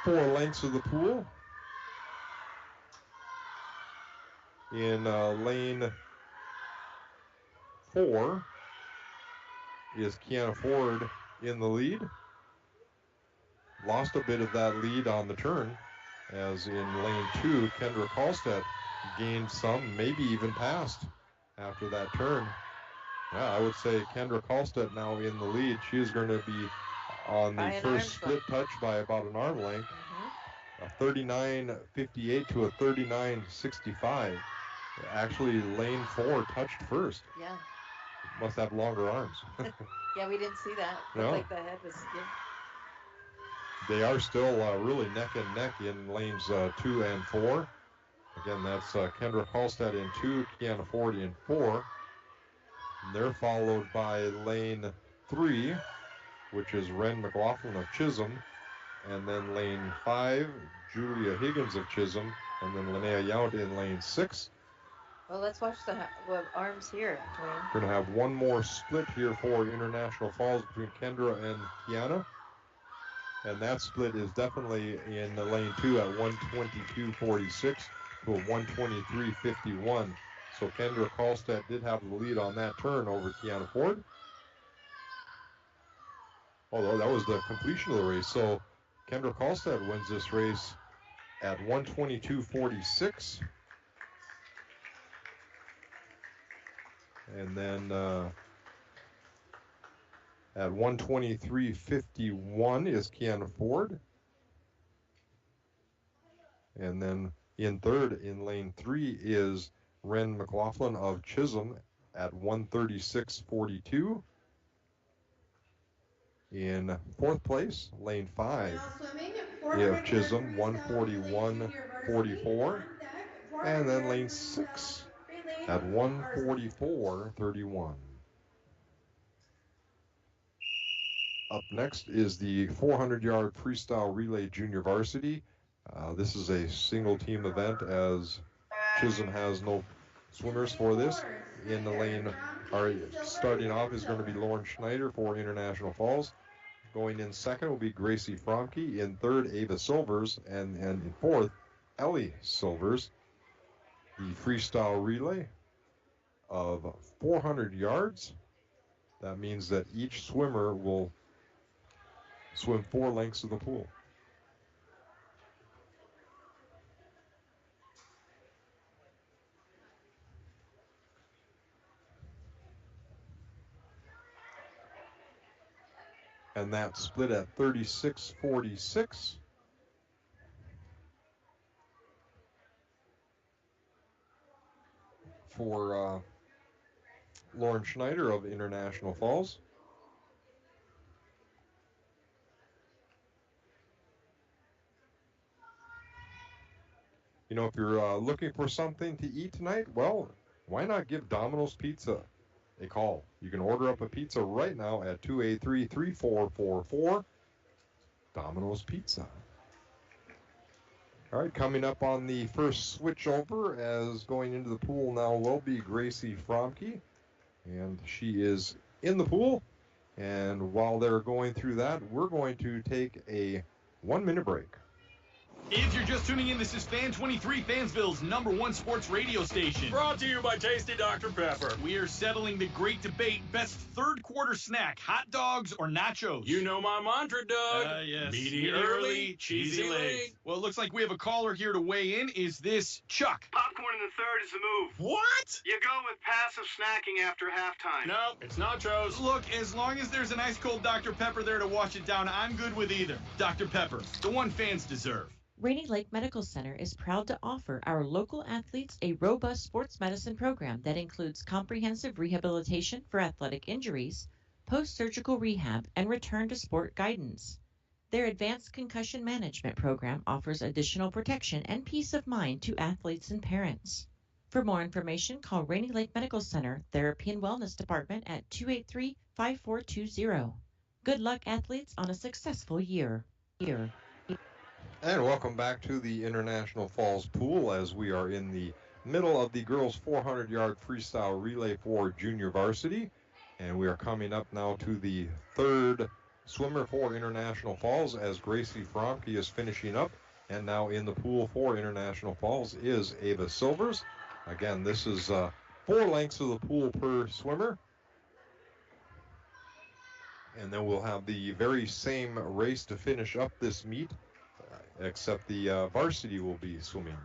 4 lengths of the pool. In lane 4 is Kiana Ford in the lead. Lost a bit of that lead on the turn, as in lane 2, Kendra Kallstedt gained some, maybe even passed after that turn. Yeah, I would say Kendra Kallstedt now in the lead. She is going to be on the first split touch by about an arm length. A 39.58 to a 39.65. Actually, lane 4 touched first. Yeah. Must have longer arms. Yeah, we didn't see that. No. Looked like the head was. Yeah. They are still really neck and neck in lanes 2 and 4. Again, that's Kendra Kallstedt in 2, Kiana Ford in 4. And they're followed by lane 3, which is Ren McLaughlin of Chisholm. And then lane 5, Julia Higgins of Chisholm. And then Linnea Yount in lane 6. Well, let's watch the arms here, Dwayne. We're going to have one more split here for International Falls between Kendra and Kiana. And that split is definitely in the lane 2 at 1:22.46 to a 1:23.51. So Kendra Kallstedt did have the lead on that turn over Kiana Ford. Although that was the completion of the race. So Kendra Kallstedt wins this race at 1:22.46. And then at 1:23.51 is Kiana Ford. And then in third, in lane 3, is Ren McLaughlin of Chisholm at 1:36.42. In fourth place, lane 5, we have Chisholm, 1:41.44. And then lane 6 at 1:44.31. Up next is the 400-yard freestyle relay junior varsity. This is a single team event, as Chisholm has no swimmers for this. In the lane, starting off is going to be Lauren Schneider for International Falls. Going in second will be Gracie Fromke. In third, Ava Silvers. And in fourth, Ellie Silvers. The freestyle relay of 400 yards. That means that each swimmer will swim 4 lengths of the pool. And that split at 36.46. For Lauren Schneider of International Falls. You know, if you're looking for something to eat tonight, well, why not give Domino's Pizza a call? You can order up a pizza right now at 283-3444. Domino's Pizza. All right, coming up on the first switch over as going into the pool now will be Gracie Fromke, and she is in the pool. And while they're going through that, we're going to take a 1-minute break. If you're just tuning in, this is Fan 23, Fansville's #1 sports radio station. Brought to you by Tasty Dr. Pepper. We are settling the great debate, best third quarter snack, hot dogs or nachos? You know my mantra, Doug. Yes. Meaty early, cheesy late. Well, it looks like we have a caller here to weigh in. Is this Chuck? Popcorn in the third is the move. What? You go with passive snacking after halftime. No, it's nachos. Look, as long as there's an ice cold Dr. Pepper there to wash it down, I'm good with either. Dr. Pepper, the one fans deserve. Rainy Lake Medical Center is proud to offer our local athletes a robust sports medicine program that includes comprehensive rehabilitation for athletic injuries, post-surgical rehab, and return to sport guidance. Their advanced concussion management program offers additional protection and peace of mind to athletes and parents. For more information, call Rainy Lake Medical Center Therapy and Wellness Department at 283-5420. Good luck, athletes, on a successful year. And welcome back to the International Falls Pool as we are in the middle of the girls 400-yard freestyle relay for junior varsity. And we are coming up now to the third swimmer for International Falls as Gracie Fromke is finishing up. And now in the pool for International Falls is Ava Silvers. Again, this is 4 lengths of the pool per swimmer. And then we'll have the very same race to finish up this meet, except the varsity will be swimming.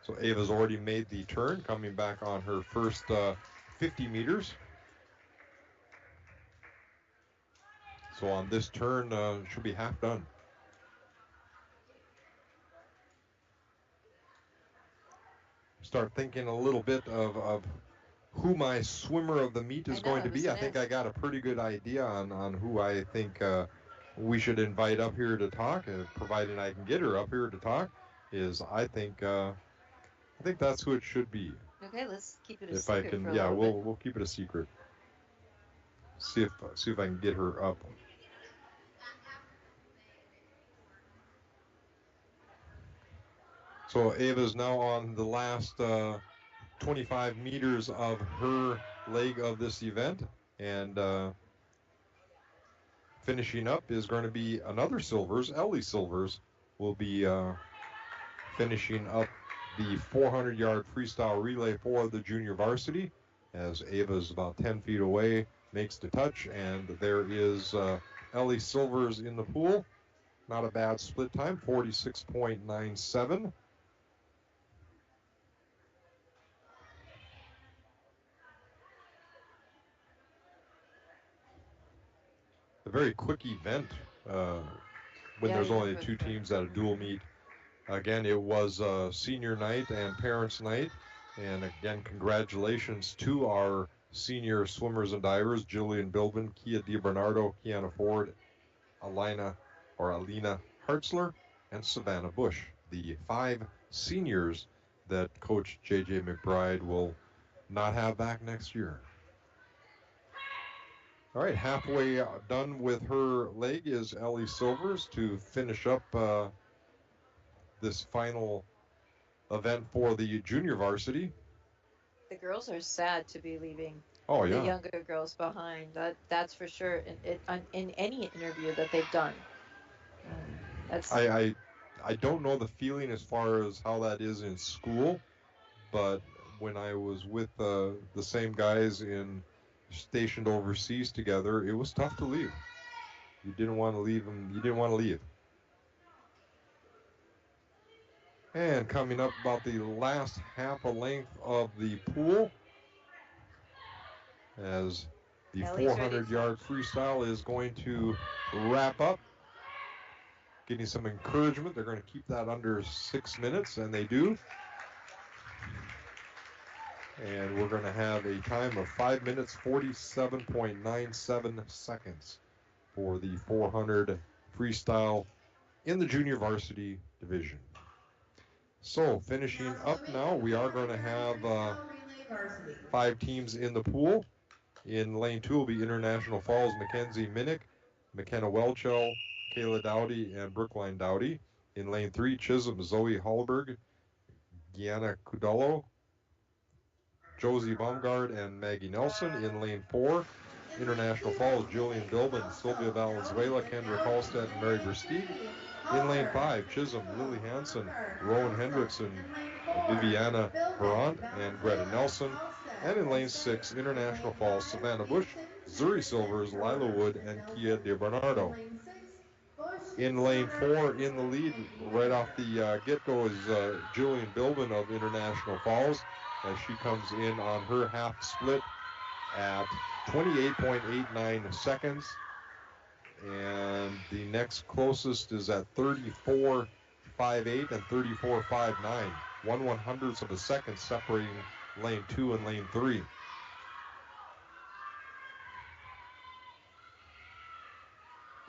So Ava's already made the turn, coming back on her first 50 meters. So on this turn, she'll be half done. Start thinking a little bit of who my swimmer of the meet is going to be. I think I got a pretty good idea on who I think we should invite up here to talk, providing I can get her up here to talk. I think that's who it should be. Okay, let's keep it a if secret. I can, for a yeah, little we'll keep it a secret. See if I can get her up. So Ava's now on the last 25 meters of her leg of this event, and finishing up is going to be another Silvers. Ellie Silvers will be finishing up the 400-yard freestyle relay for the junior varsity, as Ava's about 10 feet away, makes the touch, and there is Ellie Silvers in the pool. Not a bad split time, 46.97. A very quick event when there's only 2 teams at a dual meet. Again, it was senior night and parents' night. And again, congratulations to our senior swimmers and divers, Jillian Bilbin, Kia DiBernardo, Kiana Ford, Alina Hartzler, and Savannah Bush, the 5 seniors that Coach J.J. McBride will not have back next year. All right, halfway done with her leg is Ellie Silvers to finish up this final event for the junior varsity. The girls are sad to be leaving the younger girls behind. That's for sure. In any interview that they've done. I don't know the feeling as far as how that is in school, but when I was with the same guys stationed overseas together, it was tough to leave. You didn't want to leave them. You didn't want to leave. And coming up about the last half a length of the pool, as the 400-yard freestyle is going to wrap up. Getting some encouragement. They're going to keep that under 6 minutes, and they do. And we're going to have a time of 5 minutes, 47.97 seconds for the 400 freestyle in the junior varsity division. So finishing up now, we are going to have 5 teams in the pool. In lane 2 will be International Falls, Mackenzie Minnick, McKenna Welchel, Kayla Dowdy, and Brookline Dowdy. In lane 3, Chisholm, Zoe Hallberg, Gianna Cudello, Josie Baumgard, and Maggie Nelson. In lane 4, International Falls, Julian Bilbin, Sylvia Valenzuela, Kendra Kolstad, and Mary Versteeg. In lane 5, Chisholm, Lily Hansen, Rowan Hendrickson, Viviana Barant, and Greta Nelson. And in lane 6, International Falls, Savannah Bush, Zuri Silvers, Lila Wood, and Kia DiBernardo. In lane 4, in the lead, right off the get-go, is Julian Bilbin of International Falls, as she comes in on her half split at 28.89 seconds. And the next closest is at 34.58 and 34.59. 1/100th of a second separating lane 2 and lane 3.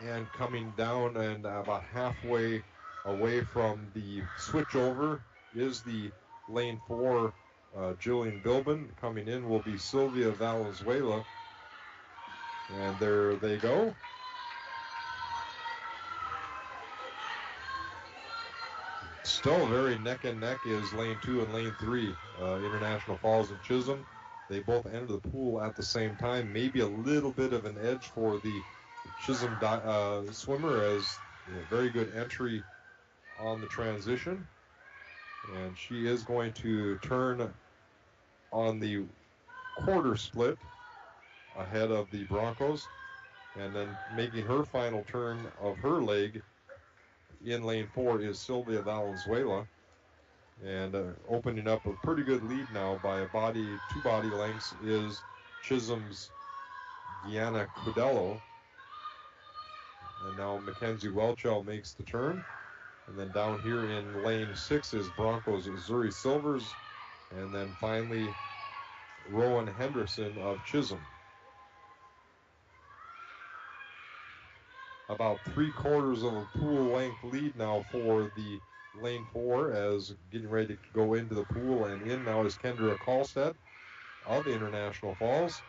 And coming down and about halfway away from the switchover is the lane 4 Julian Bilbin. Coming in will be Sylvia Valenzuela. And there they go. Still very neck and neck is lane 2 and lane 3, International Falls and Chisholm. They both entered the pool at the same time. Maybe a little bit of an edge for the Chisholm swimmer, as very good entry on the transition. And she is going to turn on the quarter split ahead of the Broncos. And then making her final turn of her leg in lane 4 is Sylvia Valenzuela, and opening up a pretty good lead now by 2 body lengths is Chisholm's Gianna Cudello. And now Mackenzie Welchel makes the turn. And then down here in lane 6 is Broncos Zuri Silvers, and then finally Rowan Henderson of Chisholm. About 3/4 of a pool length lead now for the lane 4, as getting ready to go into the pool, and in now is Kendra Kolstad of International Falls.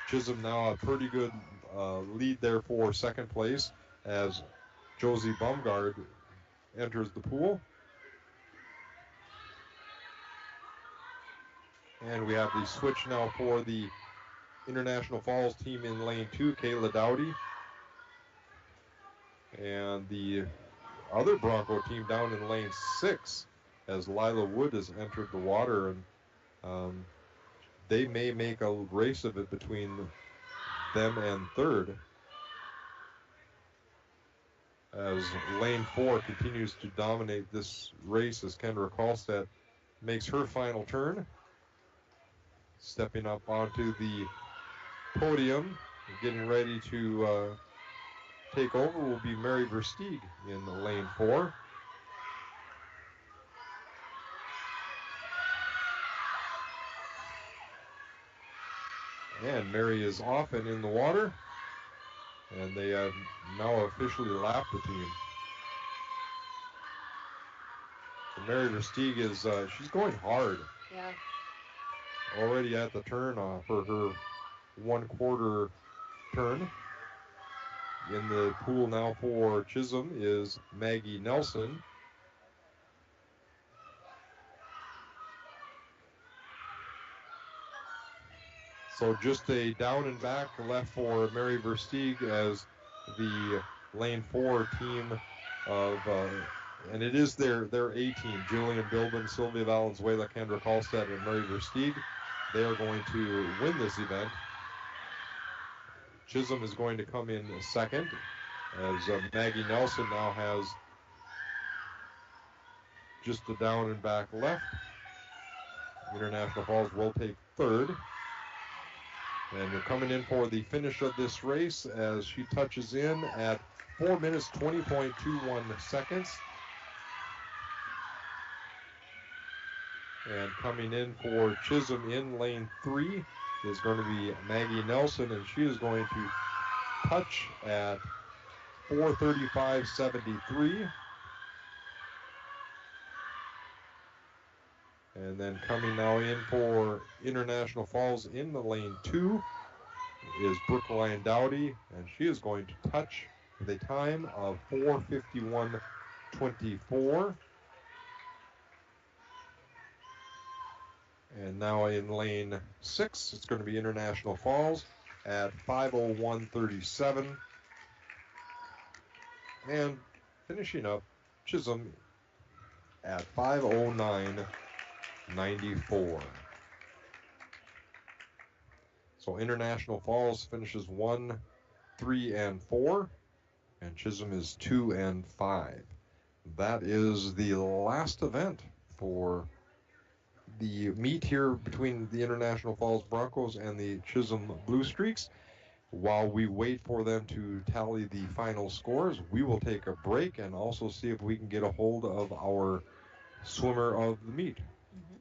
Chisholm now a pretty good lead there for second place as Josie Baumgard enters the pool. And we have the switch now for the International Falls team in lane 2, Kayla Dowdy. And the other Bronco team down in lane 6 as Lila Wood has entered the water, and they may make a race of it between them and third, as lane 4 continues to dominate this race as Kendra Kolstad makes her final turn. Stepping up onto the podium and getting ready to take over will be Mary Versteeg in the lane 4. And Mary is off and in the water, and they have now officially lapped the team. So Mary Versteeg is she's going hard. Yeah. Already at the turn for her 1/4 turn. In the pool now for Chisholm is Maggie Nelson. So just a down and back left for Mary Versteeg as the lane 4 team of, and it is their A team, Julian Bilbin, Sylvia Valenzuela, Kendra Kolstad, and Mary Versteeg. They are going to win this event. Chisholm is going to come in second, as Maggie Nelson now has just a down and back left. International Falls will take third. And we're coming in for the finish of this race as she touches in at 4 minutes 20.21 seconds. And coming in for Chisholm in lane 3 is going to be Maggie Nelson, and she is going to touch at 4:35.73. And then coming now in for International Falls in the lane 2 is Brookline Dowdy, and she is going to touch with a time of 4:51.24. And now in lane 6, it's going to be International Falls at 5:01.37. And finishing up, Chisholm at 5:09.94. So International Falls finishes 1, 3, and 4, and Chisholm is 2 and 5. That is the last event for the meet here between the International Falls Broncos and the Chisholm Blue Streaks. While we wait for them to tally the final scores, we will take a break and also see if we can get a hold of our swimmer of the meet.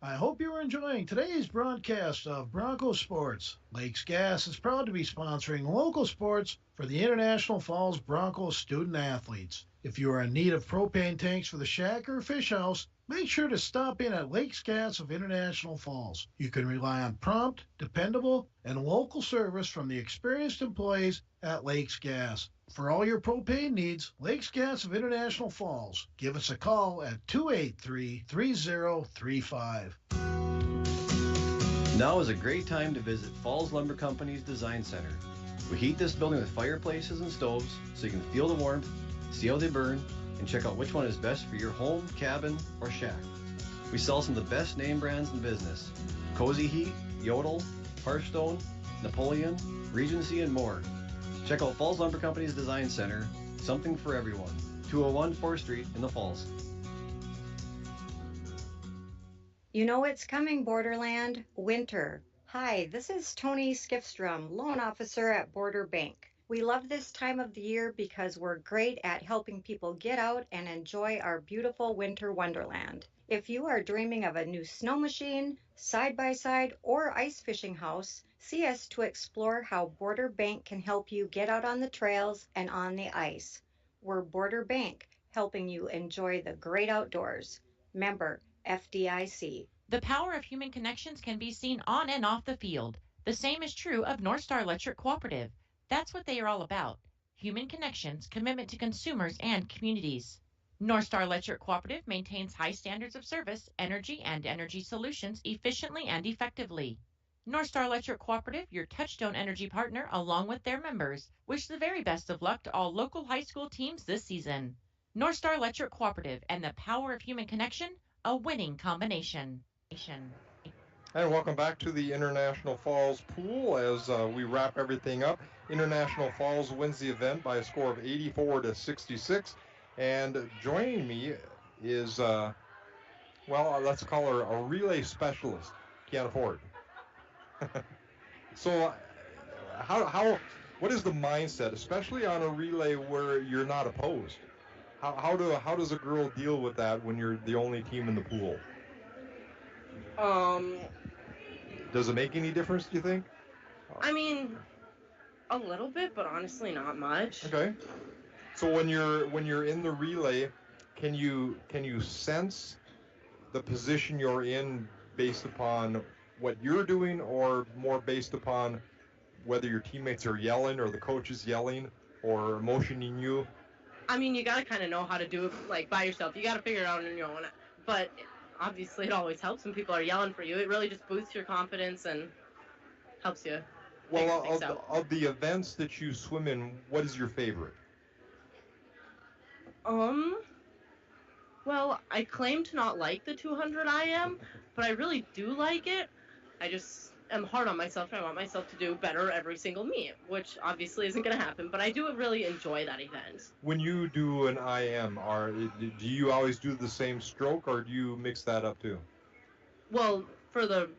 I hope you are enjoying today's broadcast of Bronco Sports. Lakes Gas is proud to be sponsoring local sports for the International Falls Broncos student athletes. If you are in need of propane tanks for the shack or fish house, make sure to stop in at Lakes Gas of International Falls. You can rely on prompt, dependable, and local service from the experienced employees at Lakes Gas. For all your propane needs, Lakes Gas of International Falls. Give us a call at 283-3035. Now is a great time to visit Falls Lumber Company's Design Center. We heat this building with fireplaces and stoves so you can feel the warmth, see how they burn, and check out which one is best for your home, cabin, or shack. We sell some of the best name brands in business: Cozy Heat, Yodel, Hearthstone, Napoleon, Regency, and more. Check out Falls Lumber Company's Design Center, something for everyone. 201 4th Street in the Falls. You know it's coming, Borderland. Winter. Hi, this is Tony Skifstrom, loan officer at Border Bank. We love this time of the year because we're great at helping people get out and enjoy our beautiful winter wonderland. If you are dreaming of a new snow machine, side-by-side, or ice fishing house, see us to explore how Border Bank can help you get out on the trails and on the ice. We're Border Bank, helping you enjoy the great outdoors. Member FDIC. The power of human connections can be seen on and off the field. The same is true of North Star Electric Cooperative. That's what they are all about. Human connections, commitment to consumers and communities. North Star Electric Cooperative maintains high standards of service, energy, and energy solutions efficiently and effectively. North Star Electric Cooperative, your touchstone energy partner, along with their members, wish the very best of luck to all local high school teams this season. North Star Electric Cooperative and the power of human connection, a winning combination. And welcome back to the International Falls pool as we wrap everything up. International Falls wins the event by a score of 84-66. And joining me is, let's call her a relay specialist, Kiana Ford. So, what is the mindset, especially on a relay where you're not opposed? How does a girl deal with that when you're the only team in the pool? Does it make any difference, do you think? I mean, a little bit, but honestly not much. Okay. So when you're in the relay, can you sense the position you're in based upon what you're doing, or more based upon whether your teammates are yelling or the coach is yelling or motioning you? I mean, you gotta kind of know how to do it, like, by yourself. You gotta figure it out on your own. But obviously, it always helps when people are yelling for you. It really just boosts your confidence and helps you. Well, of the events that you swim in, what is your favorite? Well, I claim to not like the 200 IM, but I really do like it. I just am hard on myself, and I want myself to do better every single meet, which obviously isn't going to happen, but I do really enjoy that event. When you do an IM, do you always do the same stroke, or do you mix that up too? Well, for the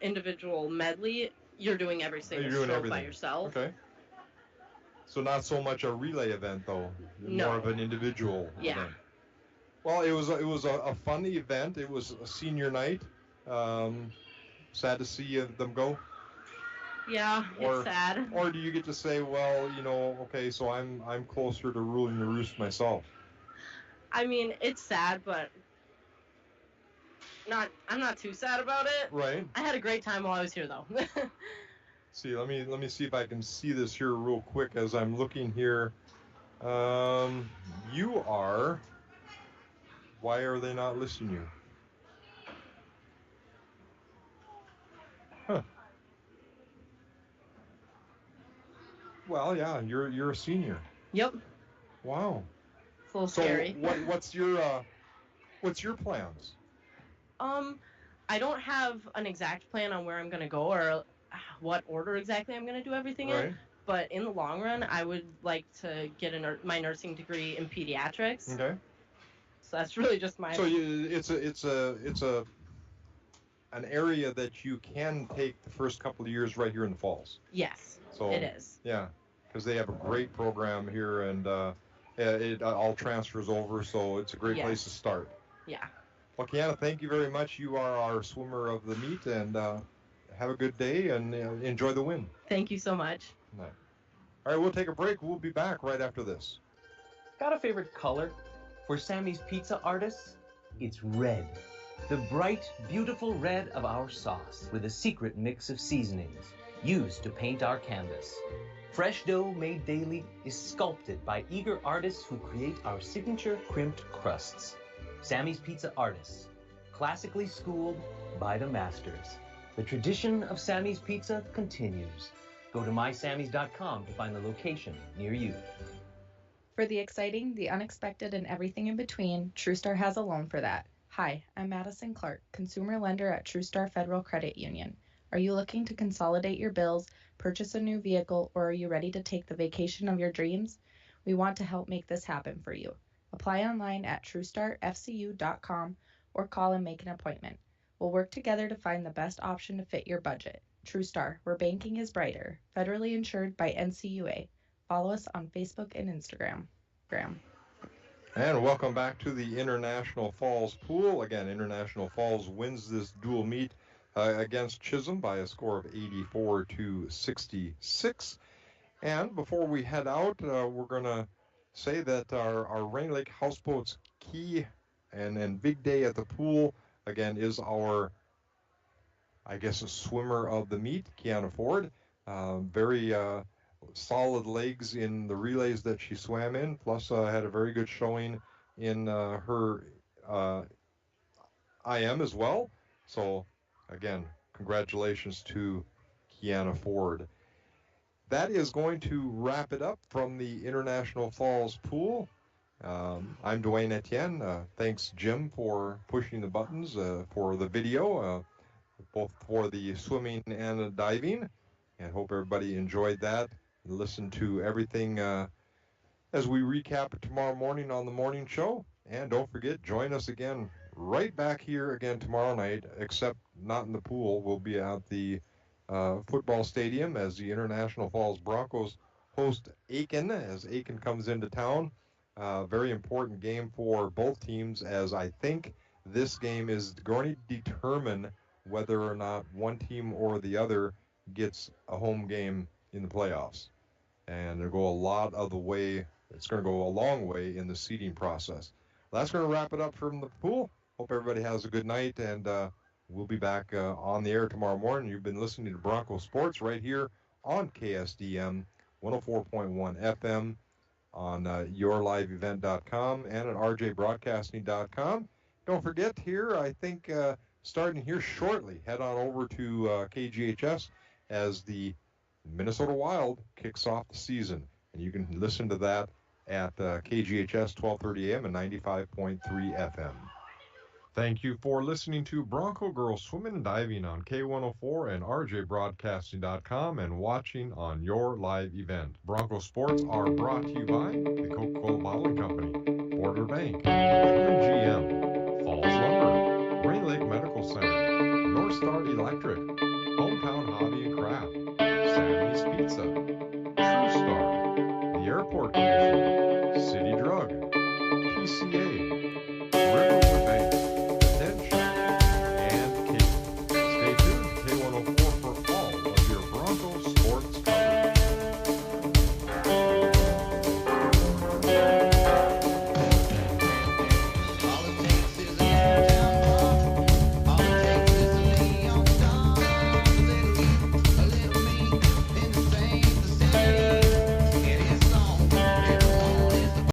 individual medley, you're doing every single stroke by yourself. Okay. So not so much a relay event, though. No. More of an individual event. Well, it was a fun event. It was a senior night. Sad to see them go. Yeah, it's sad. Or do you get to say, well, okay, so I'm closer to ruling the roost myself? I mean, it's sad, but I'm not too sad about it. Right. I had a great time while I was here, though. See, let me see if I can see this here real quick as I'm looking here. You are. Why are they not listing you? Huh. Well, yeah, you're a senior. Yep. Wow. It's a little scary. What's your plans? I don't have an exact plan on where I'm gonna go or what order exactly I'm gonna do everything in. But in the long run, I would like to get my nursing degree in pediatrics. Okay. So that's really just my. So it's an area that you can take the first couple of years right here in the Falls. Yes. So it is. Yeah, because they have a great program here, and it all transfers over, so it's a great place to start. Yeah. Well, Kiana, thank you very much. You are our swimmer of the meet, and have a good day and enjoy the win. Thank you so much. All right, we'll take a break. We'll be back right after this. Got a favorite color? For Sammy's Pizza artists, it's red. The bright, beautiful red of our sauce with a secret mix of seasonings used to paint our canvas. Fresh dough made daily is sculpted by eager artists who create our signature crimped crusts. Sammy's Pizza artists, classically schooled by the masters. The tradition of Sammy's Pizza continues. Go to mysammys.com to find the location near you. For the exciting, the unexpected, and everything in between, TrueStar has a loan for that. Hi, I'm Madison Clark, consumer lender at TrueStar Federal Credit Union. Are you looking to consolidate your bills, purchase a new vehicle, or are you ready to take the vacation of your dreams? We want to help make this happen for you. Apply online at TrueStarFCU.com or call and make an appointment. We'll work together to find the best option to fit your budget. TrueStar, where banking is brighter. Federally insured by NCUA. Follow us on Facebook and Instagram. And welcome back to the International Falls Pool. Again, International Falls wins this dual meet against Chisholm by a score of 84-66. And before we head out, we're going to say that our Rainy Lake Houseboats key and big day at the pool, again, is our, I guess, a swimmer of the meet, Kiana Ford. Very solid legs in the relays that she swam in, plus had a very good showing in her IM as well. So, again, congratulations to Kiana Ford. That is going to wrap it up from the International Falls Pool. I'm Dwayne Etienne. Thanks, Jim, for pushing the buttons for the video, both for the swimming and the diving. And hope everybody enjoyed that. Listen to everything as we recap it tomorrow morning on the morning show. And don't forget, join us again right back here again tomorrow night, except not in the pool. We'll be at the football stadium as the International Falls Broncos host Aiken as Aiken comes into town. Very important game for both teams, as I think this game is going to determine whether or not one team or the other gets a home game in the playoffs. And it'll go a lot of the way, it's going to go a long way in the seeding process. That's going to wrap it up from the pool. Hope everybody has a good night, and we'll be back on the air tomorrow morning. You've been listening to Bronco Sports right here on KSDM 104.1 FM on yourliveevent.com and at rjbroadcasting.com. Don't forget here, I think starting here shortly, head on over to KGHS as the Minnesota Wild kicks off the season. And you can listen to that at KGHS 1230 AM and 95.3 FM. Thank you for listening to Bronco Girls Swimming and Diving on K104 and rjbroadcasting.com and watching on your live event. Bronco Sports are brought to you by the Coca-Cola Bottling Company, Border Bank, Hickman GM, Falls Lumber, Rainy Lake Medical Center, North Star Electric, Hometown Hobby and Craft, Sammy's Pizza, TrueStar, the Airport Commission, City Drug, PCA,